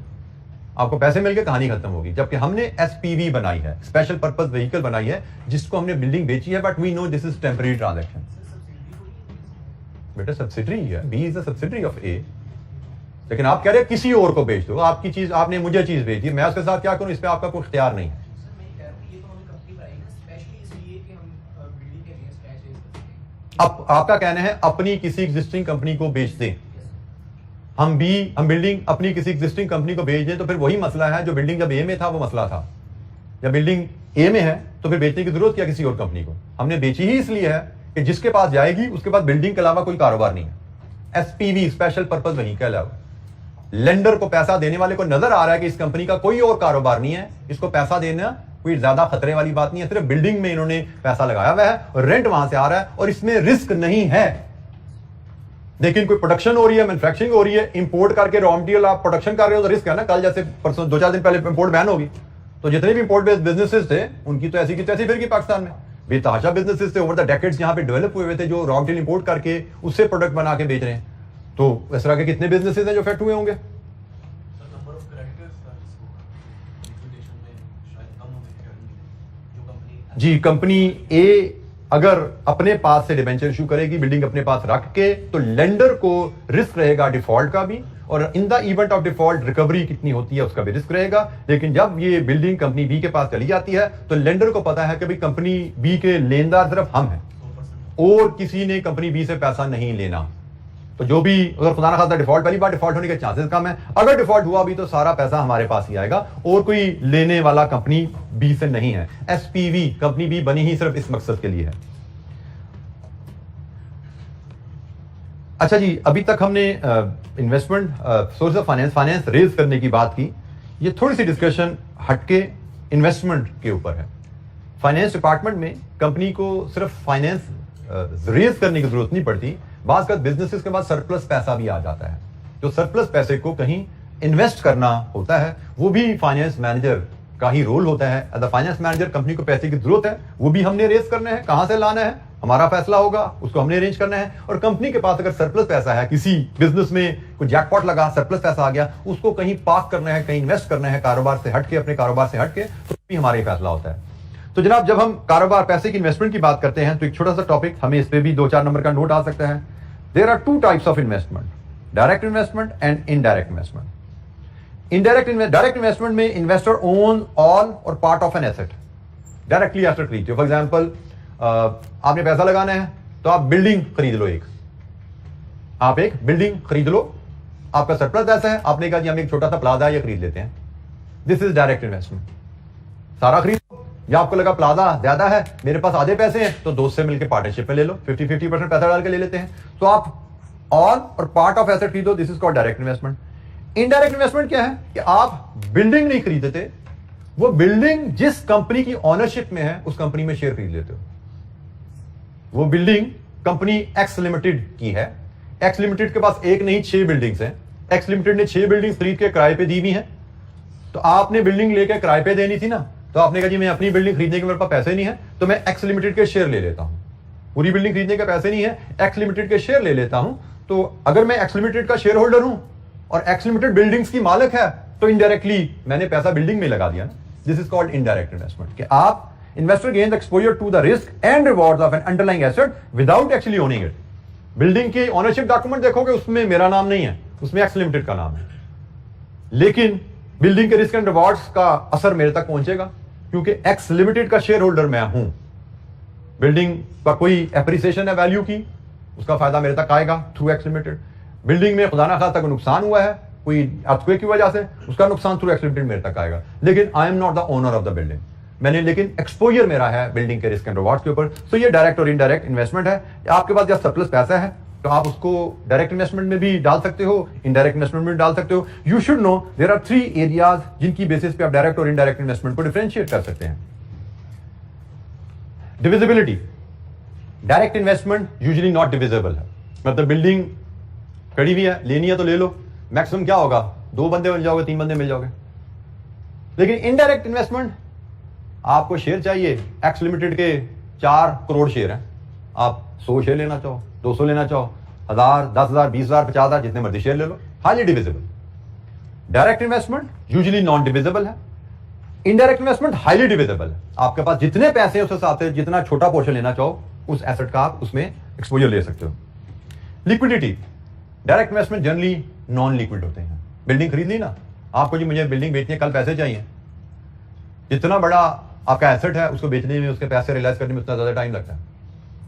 आपको पैसे मिल गए, कहानी खत्म होगी। जबकि हमने एसपीवी बनाई है, स्पेशल पर्पज व्हीकल बनाई है, जिसको हमने बिल्डिंग बेची है, but we know this is temporary transaction. बेटा सब्सिडरी है, B is a subsidiary of A, लेकिन आप कह रहे हैं किसी और को बेच दो, आपकी चीज, आपने मुझे चीज बेच दी, मैं उसके साथ क्या करूं, इस पे आपका कोई इख्तियार नहीं है। अब आपका कहना है अपनी किसी एग्जिस्टिंग कंपनी को बेच दें, हम बिल्डिंग अपनी किसी एग्जिस्टिंग कंपनी को बेच दें, तो फिर वही मसला है जो बिल्डिंग जब ए में था वो मसला था। जब बिल्डिंग ए में है तो फिर बेचने की जरूरत क्या किसी और कंपनी को, हमने बेची ही इसलिए है कि जिसके पास जाएगी उसके पास बिल्डिंग के अलावा कोई कारोबार नहीं है। एसपीवी स्पेशल पर्पज व्हीकल है, लेंडर को पैसा देने वाले को नजर आ रहा है कि इस कंपनी का कोई और कारोबार नहीं है, इसको पैसा देना कोई ज्यादा खतरे वाली बात नहीं है, सिर्फ बिल्डिंग में इन्होंने पैसा लगाया हुआ है और रेंट वहां से आ रहा है और इसमें रिस्क नहीं है। लेकिन कोई प्रोडक्शन हो रही है, मैन्युफैक्चरिंग हो रही है, इंपोर्ट करके रॉ मटेरियल आप प्रोडक्शन कर रहे हो तो रिस्क है ना, कल जैसे परसों 2-4 दिन पहले इंपोर्ट बैन होगी, तो जितने भी इंपोर्ट बेस्ड बिजनेसेस थे उनकी तो ऐसी की तैसी फिर की पाकिस्तान में, बेतहाशा बिजनेसेस थे ओवर द डेकेड्स यहाँ पे डेवलप हुए थे, जो रॉ मटेरियल इंपोर्ट करके उससे प्रोडक्ट बना के बेच रहे हैं। तो इस तरह के कितने बिजनेसेस हैं जो इफेक्ट हुए होंगे? नंबर ऑफ क्रेडिटर्स लिक्विडेशन में शायद कम होने जो कंपनी जी, कंपनी ए अगर अपने पास से डिबेंचर इशू करेगी बिल्डिंग अपने पास रख के, तो लेंडर को रिस्क रहेगा डिफॉल्ट का भी, और in the event of default recovery कितनी होती है उसका भी रिस्क रहेगा। लेकिन जब ये बिल्डिंग कंपनी बी के पास चली जाती है तो लेंडर को पता है कि भाई कंपनी बी के लेनदार सिर्फ हम हैं 100% और किसी ने कंपनी बी से पैसा नहीं लेना। तो जो भी अगर खुदा ना खास्ता डिफॉल्ट, पहली बार डिफॉल्ट होने के चांसेस कम है, अगर डिफॉल्ट हुआ भी तो सारा पैसा हमारे पास ही आएगा और कोई लेने वाला कंपनी बी से नहीं है। एसपीवी कंपनी बी बनी ही सिर्फ इस मकसद के लिए है। अच्छा जी, अभी तक हमने investment source of finance raise करने की बात की। ये थोड़ी सी डिस्कशन हटके इन्वेस्टमेंट के ऊपर है। फाइनेंस डिपार्टमेंट में कंपनी को सिर्फ फाइनेंस रेज करने की जरूरत नहीं पड़ती, बात कर बिजनेसेस के बाद सरप्लस पैसा भी आ जाता है। जो सरप्लस पैसे को कहीं इन्वेस्ट करना होता है वो भी फाइनेंस मैनेजर का ही रोल होता है। As a finance manager company को पैसे की जरूरत है, वो भी हमने रेज करना है, कहां से लाना है हमारा फैसला होगा, उसको हमने अरेंज करना है। और कंपनी के पास अगर सरप्लस पैसा है, किसी बिजनेस में कोई जैकपॉट लगा, सरप्लस पैसा आ गया, उसको कहीं पार्क करना है, कहीं इन्वेस्ट करना है कारोबार से हटके, अपने कारोबार से हटके, तो भी हमारा ही फैसला होता है। तो जनाब, जब हम कारोबार पैसे की इन्वेस्टमेंट की बात करते हैं तो एक छोटा सा टॉपिक हमें इस पे भी 2-4 नंबर का नोट आ सकता है। There are 2 types of investment, direct investment and indirect investment. Direct investment में investor own all or part of an asset, directly asset खरीदते हो। फॉर एग्जाम्पल, आपने पैसा लगाना है तो आप बिल्डिंग खरीद लो, आप एक बिल्डिंग खरीद लो, आपका सरप्लस पैसा है, आपने कहा जी हम एक छोटा सा प्लाजा ये खरीद लेते हैं, दिस इज डायरेक्ट इन्वेस्टमेंट। सारा खरीद लो, या आपको लगा प्लाजा ज्यादा है, मेरे पास आधे पैसे हैं, तो दोस्त से मिलकर पार्टनरशिप में ले लो, 50-50% पैसा डाल के ले लेते हैं। तो आप all or part of asset खरीदो, this is called direct investment. Indirect investment क्या है कि आप बिल्डिंग नहीं खरीदते, वो बिल्डिंग जिस कंपनी की ऑनरशिप में है उस कंपनी में शेयर खरीद लेते हो। वो बिल्डिंग कंपनी एक्स लिमिटेड की है, एक्स लिमिटेड के पास एक नहीं 6 बिल्डिंग्स हैं, एक्स लिमिटेड ने 6 बिल्डिंग्स खरीद के किराए पे दी भी हैं। तो आपने बिल्डिंग लेकर किराए पे देनी थी ना, तो आपने कहा जी मैं अपनी बिल्डिंग खरीदने के मेरे पास पैसे नहीं है, तो मैं एक्स लिमिटेड के शेयर ले लेता हूं। पूरी बिल्डिंग खरीदने के पैसे नहीं है, एक्स लिमिटेड के शेयर ले लेता हूं। तो अगर मैं एक्स लिमिटेड का शेयर होल्डर हूं और एक्स लिमिटेड बिल्डिंग्स की मालिक है, तो इनडायरेक्टली मैंने पैसा बिल्डिंग में लगा दिया ना। This is called indirect investment, कि आप investor gains exposure to the risk and rewards of an underlying asset without actually owning it. Building की ओनरशिप डॉक्यूमेंट देखोगे, उसमें मेरा नाम नहीं है, उसमें एक्स लिमिटेड का नाम है, लेकिन बिल्डिंग के रिस्क एंड रिवॉर्ड्स का असर मेरे तक पहुंचेगा क्योंकि एक्स लिमिटेड का शेयर होल्डर मैं हूं। बिल्डिंग का कोई एप्रिसिएशन है वैल्यू की, उसका फायदा मेरे तक आएगा थ्रू एक्स लिमिटेड। बिल्डिंग में खुदा ना खास्ता कोई नुकसान हुआ है, कोई अर्थक्वेक की वजह से, उसका नुकसान थ्रू एक्स लिमिटेड मेरे तक आएगा, लेकिन I am not the owner of the building. मैंने लेकिन एक्सपोजर मेरा है बिल्डिंग के रिस्क एंड रिवॉर्ड्स के ऊपर। तो ये डायरेक्ट और इनडायरेक्ट इन्वेस्टमेंट है। आपके पास जब सरप्लस पैसा है तो आप उसको डायरेक्ट इन्वेस्टमेंट में भी डाल सकते हो, इनडायरेक्ट इन्वेस्टमेंट में भी डाल सकते हो। You should know there are 3 areas जिनकी बेसिस पे आप डायरेक्ट और इनडायरेक्ट इन्वेस्टमेंट को डिफरेंशिएट कर सकते हैं। Divisibility, direct investment usually not divisible है, मतलब बिल्डिंग खड़ी हुई है, लेनी है तो ले लो, मैक्सिमम क्या होगा 2 बंदे मिल जाओगे, 3 बंदे मिल जाओगे। लेकिन इनडायरेक्ट इन्वेस्टमेंट, आपको शेयर चाहिए, एक्स लिमिटेड के 4 करोड़ शेयर हैं, आप 100 शेयर लेना चाहो, 200 लेना चाहो, 1000, 10,000, 20,000, 50,000, जितने मर्जी शेयर ले लो, highly divisible. Direct investment usually non divisible है, इनडायरेक्ट इन्वेस्टमेंट हाईली डिविजिबल है। आपके पास जितने पैसे हैं उस हिसाब से जितना छोटा पोर्शन लेना चाहो उस एसेट का आप उसमें एक्सपोजर ले सकते हो। Liquidity, direct investment generally non liquid होते हैं। बिल्डिंग खरीद ली ना, आपको जी मुझे बिल्डिंग बेचनी है, कल पैसे चाहिए, जितना बड़ा आपका एसेट है उसको बेचने में, उसके पैसे रियलाइज करने में उतना ज्यादा टाइम लगता है।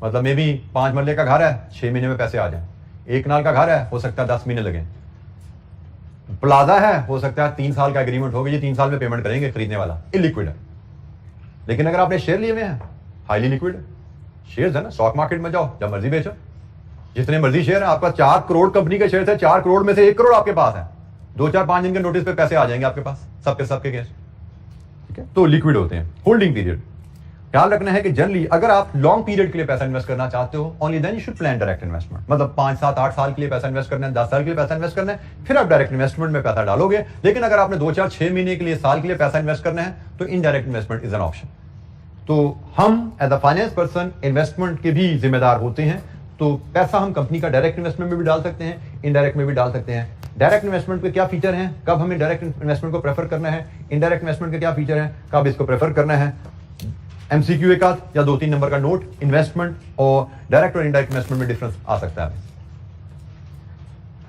मतलब मे भी 5 मरले का घर है, 6 महीने में पैसे आ जाए। 1 नाल का घर है, हो सकता है 10 महीने लगे। प्लाजा है, हो सकता है 3 साल का एग्रीमेंट होगा, ये 3 साल में पेमेंट करेंगे खरीदने वाला, इलिक्विड है। लेकिन अगर आपने शेयर लिए हुए हैं, हाईली लिक्विड है। शेयर है ना, स्टॉक मार्केट में जाओ, जब मर्जी बेचो, जितने मर्जी शेयर है। आपका 4 करोड़ कंपनी के शेयर है, 4 करोड़ में से 1 करोड़ आपके पास है, 2-4-5 दिन के नोटिस पे पैसे आ जाएंगे आपके पास, सबके केस, ठीक है। तो लिक्विड होते हैं। होल्डिंग पीरियड, ख्याल रखना है कि जनरली अगर आप लॉन्ग पीरियड के लिए पैसा इन्वेस्ट करना चाहते हो, only then you should plan direct investment. मतलब 5, 7, 8 साल के लिए पैसा इन्वेस्ट करना है, 10 साल के लिए पैसा इन्वेस्ट करना है, फिर आप डायरेक्ट इन्वेस्टमेंट में पैसा डालोगे। लेकिन अगर आपने 2, 4, 6 महीने के लिए, साल के लिए पैसा इन्वेस्ट करना है, तो indirect investment is an option. तो हम as a finance person investment के भी जिम्मेदार होते हैं। तो पैसा हम कंपनी का डायरेक्ट इन्वेस्टमेंट में भी डाल सकते हैं, इनडायरेक्ट में भी डाल सकते हैं। डायरेक्ट इन्वेस्टमेंट के क्या फीचर हैं, कब हमें डायरेक्ट इन्वेस्टमेंट को प्रेफर करना है, इनडायरेक्ट इन्वेस्टमेंट के क्या फीचर हैं, कब इसको प्रेफर करना है। एमसीक्यू एक आध या 2-3 नंबर का नोट, इन्वेस्टमेंट और डायरेक्ट और इनडायरेक्ट इन्वेस्टमेंट में डिफरेंस आ सकता है।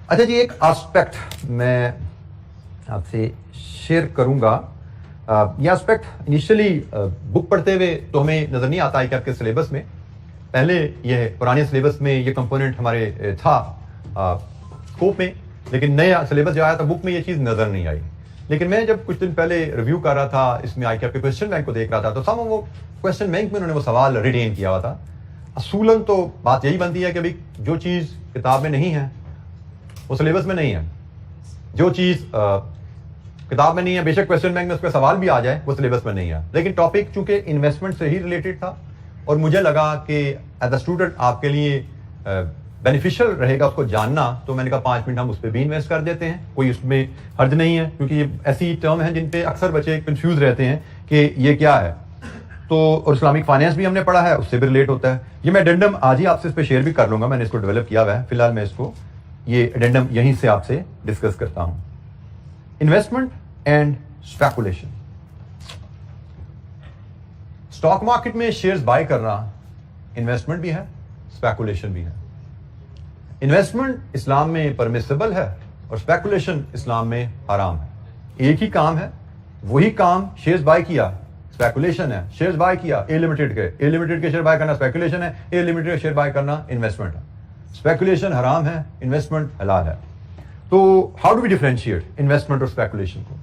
अच्छा जी, एक एस्पेक्ट मैं आपसे शेयर करूंगा। यह एस्पेक्ट इनिशियली बुक पढ़ते हुए तो हमें नजर नहीं आता है कि आपके सिलेबस में, पहले यह पुराने सिलेबस में ये कंपोनेंट हमारे था स्कोप में, लेकिन नया सिलेबस जो आया था बुक में ये चीज़ नजर नहीं आई। लेकिन मैं जब कुछ दिन पहले रिव्यू कर रहा था इसमें आई के आपके क्वेश्चन बैंक को देख रहा था, तो सब वो क्वेश्चन बैंक में उन्होंने वो सवाल रिटेन किया हुआ था। असूलन तो बात यही बनती है कि भाई जो चीज़ किताब में नहीं है वो सिलेबस में नहीं है, जो चीज़ किताब में नहीं है बेशक क्वेश्चन बैंक में उसका सवाल भी आ जाए वो सिलेबस में नहीं है। लेकिन टॉपिक चूंकि इन्वेस्टमेंट से ही रिलेटेड था और मुझे लगा कि एज अ स्टूडेंट आपके लिए बेनिफिशियल रहेगा उसको जानना, तो मैंने कहा 5 मिनट हम उस पर भी इन्वेस्ट कर देते हैं, कोई उसमें हर्ज नहीं है, क्योंकि ये ऐसी टर्म है जिन पे अक्सर बच्चे कंफ्यूज रहते हैं कि ये क्या है। तो और इस्लामिक फाइनेंस भी हमने पढ़ा है, उससे भी रिलेट होता है। ये मैं एडेंडम आज ही आपसे इस पर शेयर भी कर लूंगा, मैंने इसको डेवलप किया हुआ है। फिलहाल मैं इसको ये एडेंडम यहीं से आपसे डिस्कस करता हूं। Investment and speculation. Stock market में शेयर्स बाय करना इन्वेस्टमेंट भी है, स्पेकुलेशन भी है। इन्वेस्टमेंट इस्लाम में परमिसिबल है और स्पेकुलेशन इस्लाम में हराम है। एक ही काम है, वही काम शेयर्स बाय किया स्पेकुलेशन है, शेयर्स बाय किया ए लिमिटेड के शेयर बाय करना स्पेकुलेशन है, ए लिमिटेड के शेयर बाय करना इन्वेस्टमेंट है। स्पेकुलेशन हराम है, इन्वेस्टमेंट हलाल है। तो how do we differentiate investment और स्पेकुलेशन को?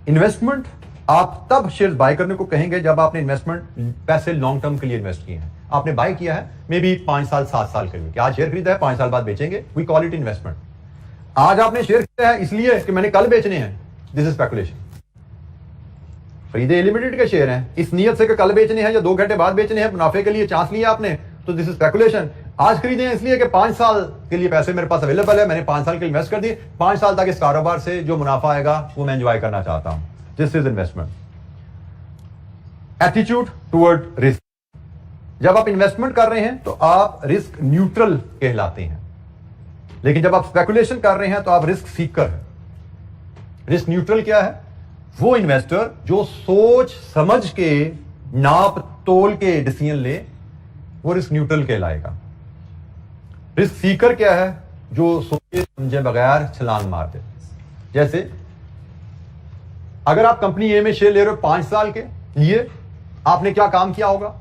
इन्वेस्टमेंट आप तब शेयर बाय करने को कहेंगे जब आपने इन्वेस्टमेंट पैसे लॉन्ग टर्म के लिए इन्वेस्ट किए हैं, आपने बाय किया है मे बी 5 साल 7 साल के लिए, कि आज शेयर खरीदा है 5 साल बाद बेचेंगे, वी कॉल इट इन्वेस्टमेंट। आज आपने शेयर खरीदा है इसलिए कि मैंने कल बेचने हैं, दिस इज स्पेकुलेशन। खरीदे लिमिटेड के शेयर हैं इस नियत से कि कल बेचने हैं या 2 घंटे बाद बेचने हैं, मुनाफे के लिए चांस लिया आपने, तो दिस इज स्पेकुलेशन। आज खरीदे हैं इसलिए कि 5 साल के लिए पैसे मेरे पास अवेलेबल है, मैंने 5 साल के लिए इन्वेस्ट कर दिए, 5 साल तक इस कारोबार से जो मुनाफा आएगा वो मैं एंजॉय करना चाहता हूं, this is investment. Attitude toward risk. जब आप इन्वेस्टमेंट कर रहे हैं तो आप रिस्क न्यूट्रल कहलाते हैं, लेकिन जब आप स्पेकुलेशन कर रहे हैं तो आप रिस्क सीकर हैं। रिस्क न्यूट्रल क्या है? वो इन्वेस्टर जो सोच समझ के नाप तोल के डिसीजन ले, वो रिस्क न्यूट्रल कहलाएगा। रिस्क सीकर क्या है? जो सोचे समझे बगैर छलांग मार दे। जैसे अगर आप कंपनी ए में शेयर ले रहे हो 5 साल के लिए, आपने क्या काम किया होगा?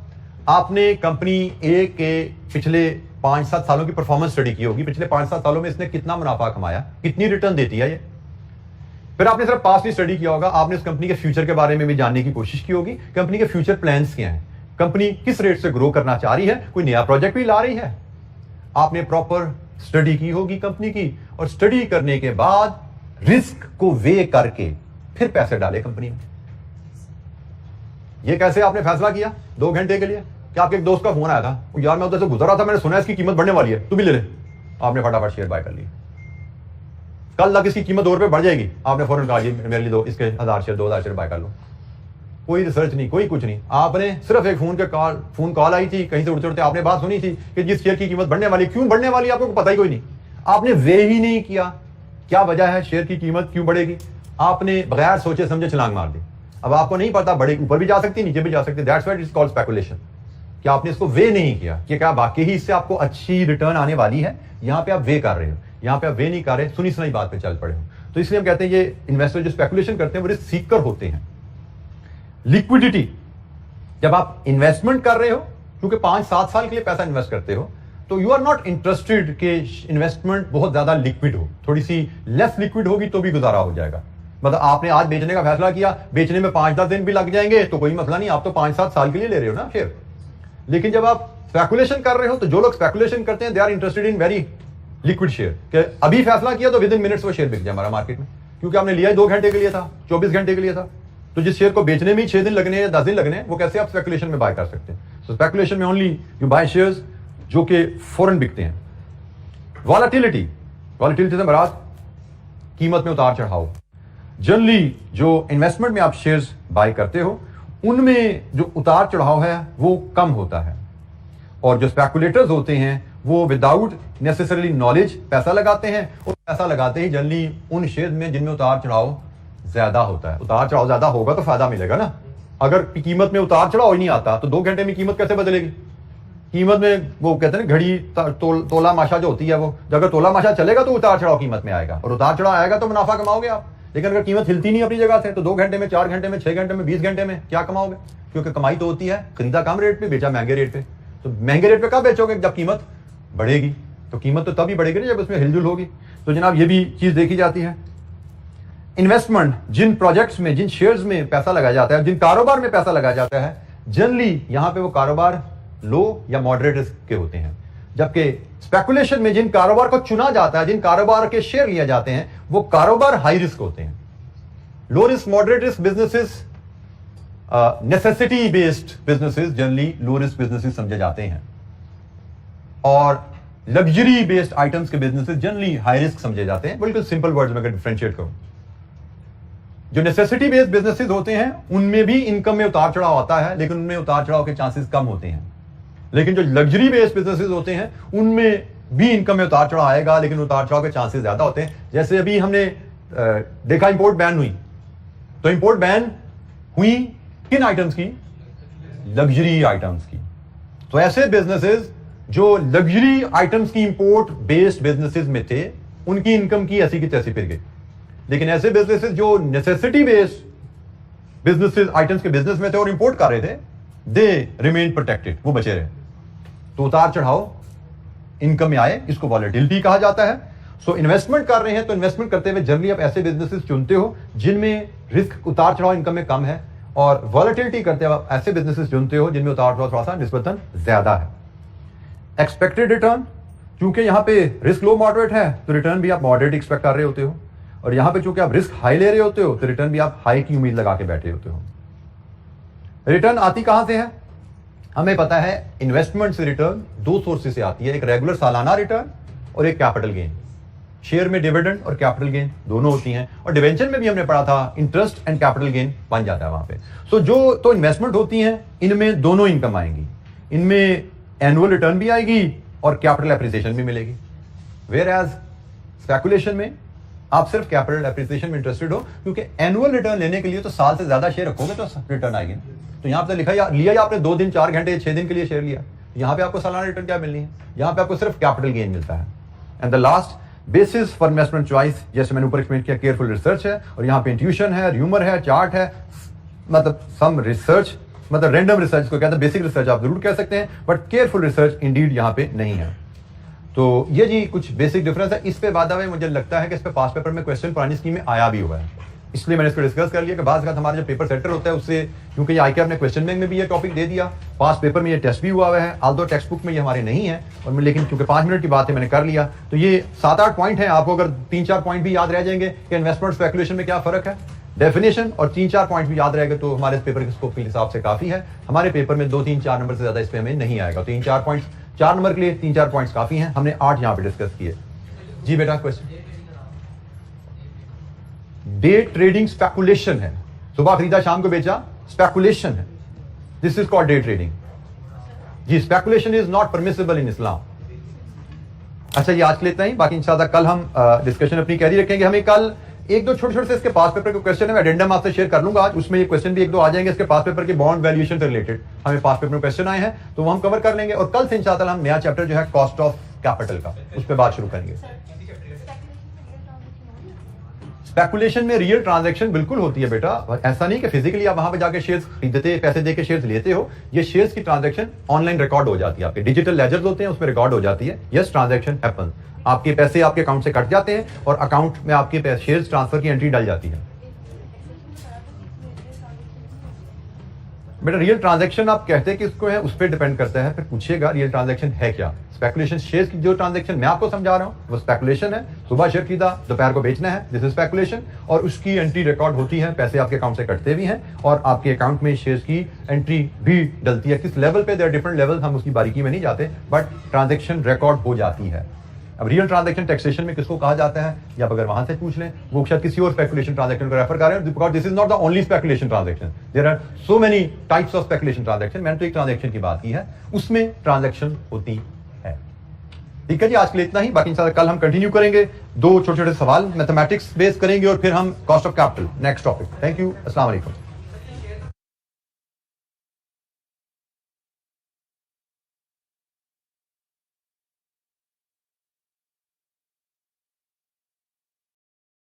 आपने कंपनी ए के पिछले 5-7 सालों की परफॉर्मेंस स्टडी की होगी, पिछले 5-7 सालों में इसने कितना मुनाफा कमाया, कितनी रिटर्न देती है ये। फिर आपने सिर्फ पास्ट ही स्टडी किया होगा, आपने उस कंपनी के फ्यूचर के बारे में भी जानने की कोशिश की होगी, कंपनी के फ्यूचर प्लान्स क्या हैं, कंपनी किस रेट से ग्रो करना चाह रही है, कोई नया प्रोजेक्ट भी ला रही है। आपने प्रॉपर स्टडी की होगी कंपनी की, और स्टडी करने के बाद रिस्क को वे करके फिर पैसे डाले कंपनी में। ये कैसे आपने फैसला किया 2 घंटे के लिए कि आपके एक दोस्त का फोन आया था, यार मैं उधर से गुजर रहा था, मैंने सुना इसकी कीमत बढ़ने वाली है, तू भी ले ले। आपने फटाफट शेयर बाय कर लिया। कल तक इसकी कीमत 2 रुपए बढ़ जाएगी, आपने फौरन कहा जी मेरे लिए दो इसके 1000 शेयर 2000 शेयर बाय कर लो। कोई रिसर्च नहीं, कोई कुछ नहीं, आपने सिर्फ एक फोन कॉल आई थी कहीं से उड़ते उड़ते, आपने बात सुनी थी कि जिस शेयर की कीमत बढ़ने वाली, क्यों बढ़ने वाली आपको पता ही कोई नहीं, आपने वे ही नहीं किया क्या वजह है शेयर की कीमत क्यों बढ़ेगी, आपने बगैर सोचे समझे छलांग मार दी। अब आपको नहीं पता, बड़े ऊपर भी जा सकती नीचे भी जा सकती, that's why it is called speculation. कि आपने इसको वे नहीं किया कि क्या वाकई ही इससे आपको अच्छी रिटर्न आने वाली है, यहां पे आप वे कर रहे हो, यहां पे आप वे नहीं कर रहे, सुनी सुनाई बात पे चल पड़े हो। तो इसलिए हम कहते हैं ये इन्वेस्टर जो स्पेकुलेशन करते हैं वो रिस्क सीकर होते हैं। लिक्विडिटी, जब आप इन्वेस्टमेंट कर रहे हो, क्योंकि 5-7 साल के लिए पैसा इन्वेस्ट करते हो, तो यू आर नॉट इंटरेस्टेड कि इन्वेस्टमेंट बहुत ज्यादा लिक्विड हो, थोड़ी सी लेस लिक्विड होगी तो भी गुजारा हो जाएगा। मतलब आपने आज बेचने का फैसला किया, बेचने में 5-10 दिन भी लग जाएंगे तो कोई मसला नहीं, आप तो 5-7 साल के लिए ले रहे हो ना शेयर। लेकिन जब आप स्पेकुलेशन कर रहे हो, तो जो लोग स्पेकुलेशन करते हैं they are interested in very liquid share, कि अभी फैसला किया तो विद इन मिनट्स वो शेयर बिक जाए हमारा मार्केट में, क्योंकि आपने लिया 2 घंटे के लिए था, 24 घंटे के लिए था। तो जिस शेयर को बेचने में ही 6 दिन लगने या 10 दिन लगने, वो कैसे आप स्पेकुलेशन में बाय कर सकते हैं? सो स्पेकुलेशन में ओनली यू बाय शेयर्स जो कि फौरन बिकते हैं। वॉलेटिलिटी से मुराद कीमत में उतार चढ़ाव। जनरली जो इन्वेस्टमेंट में आप शेयर्स बाय करते हो उनमें जो उतार चढ़ाव है वो कम होता है। और जो स्पेकुलेटर्स होते हैं वो विदाउट नेसेसरली नॉलेज पैसा लगाते हैं, और पैसा लगाते ही जनरली उन शेयर में जिनमें उतार चढ़ाव ज्यादा होता है। उतार चढ़ाव ज्यादा होगा तो फायदा मिलेगा ना। अगर कीमत में उतार चढ़ाव ही नहीं आता तो 2 घंटे में कीमत कैसे बदलेगी? कीमत में वो कहते हैं ना घड़ी तोला माशा जो होती है, वो अगर तोला माशा चलेगा तो उतार चढ़ाव कीमत में आएगा, और उतार चढ़ाव आएगा तो मुनाफा कमाओगे आप। लेकिन अगर कीमत हिलती नहीं अपनी जगह से तो 2 घंटे में, 4 घंटे में, 6 घंटे में, 20 घंटे में क्या कमाओगे? क्योंकि कमाई तो होती है खरीदा कम रेट पे, बेचा महंगे रेट पे। तो महंगे रेट पे कब बेचोगे? जब कीमत बढ़ेगी। तो कीमत तो तभी बढ़ेगी ना जब उसमें हिलजुल होगी। तो जनाब ये भी चीज देखी जाती है। इन्वेस्टमेंट जिन प्रोजेक्ट्स में, जिन शेयर्स में पैसा लगाया जाता है, जिन कारोबार में पैसा लगाया जाता है, जनरली यहां पे वो कारोबार लो या मॉडरेट रिस्क के होते हैं। जबकि स्पेकुलेशन में जिन कारोबार को चुना जाता है, जिन कारोबार के शेयर लिए जाते हैं, वो कारोबार हाई रिस्क होते हैं। Low risk, moderate risk businesses, necessity based businesses generally low risk businesses समझे जाते हैं, और लग्जरी बेस्ड आइटम्स के बिजनेसेस जनरली हाई रिस्क समझे जाते हैं। बिल्कुल सिंपल वर्ड्स में अगर डिफरेंशिएट करूं, जो नेसेसिटी बेस्ड बिजनेसेस होते हैं उनमें भी इनकम में उतार चढ़ाव आता है, लेकिन उनमें उतार चढ़ाव के चांसेस कम होते हैं। लेकिन जो लग्जरी बेस्ड बिजनेसेस होते हैं उनमें भी इनकम में उतार चढ़ाव आएगा, लेकिन उतार चढ़ाव के चांसेस ज्यादा होते हैं। जैसे अभी हमने देखा इंपोर्ट बैन हुई, तो इंपोर्ट बैन हुई किन आइटम्स की? लग्जरी आइटम्स की। तो ऐसे बिजनेसेस जो लग्जरी आइटम्स की इंपोर्ट बेस्ड बिजनेसेस में थे, उनकी इनकम की ऐसी की तैसी फिर गई। लेकिन ऐसे बिजनेसेस जो नेसेसिटी बेस्ड बिजनेसेस आइटम्स के बिजनेस में थे और इंपोर्ट कर रहे थे, दे रिमेन प्रोटेक्टेड, वो बचे रहे। तो उतार चढ़ाव इनकम में आए, इसको वॉलेटिलिटी कहा जाता है। सो इन्वेस्टमेंट कर रहे हैं तो इन्वेस्टमेंट करते हुए जनरली आप ऐसे बिजनेसेस चुनते हो जिनमें रिस्क, उतार चढ़ाव इनकम में कम है, और वॉलेटिलिटी करते हुए आप ऐसे बिजनेसेस चुनते हो जिनमें उतार चढ़ाव थोड़ा सा निस्बतन ज्यादा है। एक्सपेक्टेड रिटर्न, क्योंकि यहां पे रिस्क लो मॉडरेट है तो रिटर्न भी आप मॉडरेट एक्सपेक्ट कर रहे होते हो, और यहां पे चूंकि आप रिस्क हाई ले रहे होते हो तो रिटर्न भी आप हाई की उम्मीद लगा के बैठे होते हो। रिटर्न आती कहां से है? हमें पता है इन्वेस्टमेंट से रिटर्न 2 सोर्सेस से आती है, एक रेगुलर सालाना रिटर्न और एक कैपिटल गेन। शेयर में डिविडेंड और कैपिटल गेन दोनों होती हैं, और डिवेंचर में भी हमने पढ़ा था इंटरेस्ट एंड कैपिटल गेन बन जाता है वहां पे। सो जो तो इन्वेस्टमेंट होती हैं इनमें दोनों इनकम आएंगी, इनमें एनुअल रिटर्न भी आएगी और कैपिटल एप्रिसिएशन भी मिलेगी। वेयर एज स्पेकुलेशन में आप सिर्फ कैपिटल एप्रिसिएशन में इंटरेस्टेड हो, क्योंकि एनुअल रिटर्न लेने के लिए तो साल से ज्यादा शेयर रखोगे तो रिटर्न आएगी। तो यहां पे लिखा लिया आपने 2 दिन, 4 घंटे, 6 दिन के लिए शेयर लिया, यहां पे आपको सालाना रिटर्न क्या मिलनी है? यहां पे आपको सिर्फ कैपिटल गेन मिलता है। And the last basis for investment choice, जैसे मैंने ऊपर एक्सप्लेन किया, केयरफुल रिसर्च है, और यहां पे इंट्यूशन है, र्यूमर है, चार्ट है, मतलब सम रिसर्च, मतलब रैंडम रिसर्च को कहते हैं, बेसिक रिसर्च आप जरूर कह सकते हैं, बट केयरफुल रिसर्च इंडीड यहां पे नहीं है। तो ये जी कुछ बेसिक डिफरेंस है। इस पे बाद में मुझे लगता है कि इस पे पास पेपर में क्वेश्चन पुरानी स्कीम में आया भी हुआ है, इसलिए मैंने इसको डिस्कस कर लिया कि बाद हमारा जो पेपर सेंटर होता है उससे, क्योंकि ये आईकेआर ने क्वेश्चन बैंक में भी ये टॉपिक दे दिया, पास पेपर में ये टेस्ट भी हुआ है, आल्दो टेक्स्ट बुक में ये हमारे नहीं है, और मैं लेकिन क्योंकि 5 मिनट की बात है मैंने कर लिया। तो ये 7-8 पॉइंट है, आपको अगर 3-4 पॉइंट भी याद रह जाएंगे कि इन्वेस्टमेंट स्पेकुलेशन में क्या फर्क है, डेफिनेशन, और 3-4 पॉइंट भी याद रहेगा तो हमारे इस पेपर के स्कोप के हिसाब से काफी है। हमारे पेपर में 2-3-4 नंबर से ज्यादा इस पे हमें नहीं आएगा। 3-4 पॉइंट, 4 नंबर के लिए 3-4 पॉइंट्स काफी हैं, हमने 8 यहाँ पे डिस्कस किए। जी बेटा क्वेश्चन। डे ट्रेडिंग स्पेकुलेशन है, सुबह खरीदा शाम को बेचा, स्पेकुलेशन है, this is called day trading. जी speculation is not permissible in Islam. अच्छा ये आज के लिए इतना ही, बाकी इंशाल्लाह कल हम डिस्कशन अपनी कैरी रखेंगे। हमें कल 1-2 छोटे से इसके पास पेपर के क्वेश्चन है, एडेंडम आपसे शेयर कर लूंगा आज, उसमें ये क्वेश्चन भी 1-2 आ जाएंगे इसके पास पेपर के बॉन्ड वैल्यूएशन से रिलेटेड, हमें पास पेपर में क्वेश्चन आए हैं तो वो हम कवर कर लेंगे। और कल से इंशाल्लाह हम नया चैप्टर जो है कॉस्ट ऑफ कैपिटल का, उस पर बात शुरू करेंगे। स्पेकुलेशन में रियल ट्रांजैक्शन बिल्कुल होती है बेटा, ऐसा नहीं कि फिजिकली आप वहां पे जाके शेयर्स खरीदते, पैसे देके शेयर्स लेते हो। ये शेयर्स की ट्रांजैक्शन ऑनलाइन रिकॉर्ड हो जाती है, आपके डिजिटल लेजर्स होते हैं उसमें रिकॉर्ड हो जाती है। यस ट्रांजैक्शन हैपन, आपके पैसे आपके अकाउंट से कट जाते हैं और अकाउंट में आपके शेयर्स ट्रांसफर की एंट्री डल जाती है। बेटा रियल ट्रांजैक्शन आप कहते हैं कि इसको है, उस पर डिपेंड करता है, फिर पूछिएगा रियल ट्रांजैक्शन है क्या। स्पेकुलेशन शेयर्स की जो ट्रांजैक्शन मैं आपको समझा रहा हूं वो स्पेकुलेशन है, सुबह शेयर खरीदा दोपहर को बेचना है, दिस इज स्पेकुलेशन, और उसकी एंट्री रिकॉर्ड होती है, पैसे आपके अकाउंट से कटते भी हैं और आपके अकाउंट में शेयर्स की एंट्री भी डलती है। किस लेवल पे, देयर डिफरेंट लेवल, हम उसकी बारीकी में नहीं जाते, बट ट्रांजैक्शन रिकॉर्ड हो जाती है। अब रियल ट्रांजैक्शन टैक्सेशन में किसको कहा जाता है, या आप अगर वहां से पूछ लें, वो शायद किसी और स्पेकुलेशन ट्रांजैक्शन को रेफर कर रहे हैं, because this is not the only speculation transaction, there are so many types of speculation transaction. मैंने तो एक ट्रांजैक्शन की बात की है, उसमें ट्रांजैक्शन होती है। ठीक है जी, आज के लिए इतना ही। बाकी इंशाल्लाह कल हम कंटिन्यू करेंगे, 2 छोटे छोटे सवाल मैथमेटिक्स बेस करेंगे और फिर हम cost of capital next topic. Thank you, अस्सलाम वालेकुम।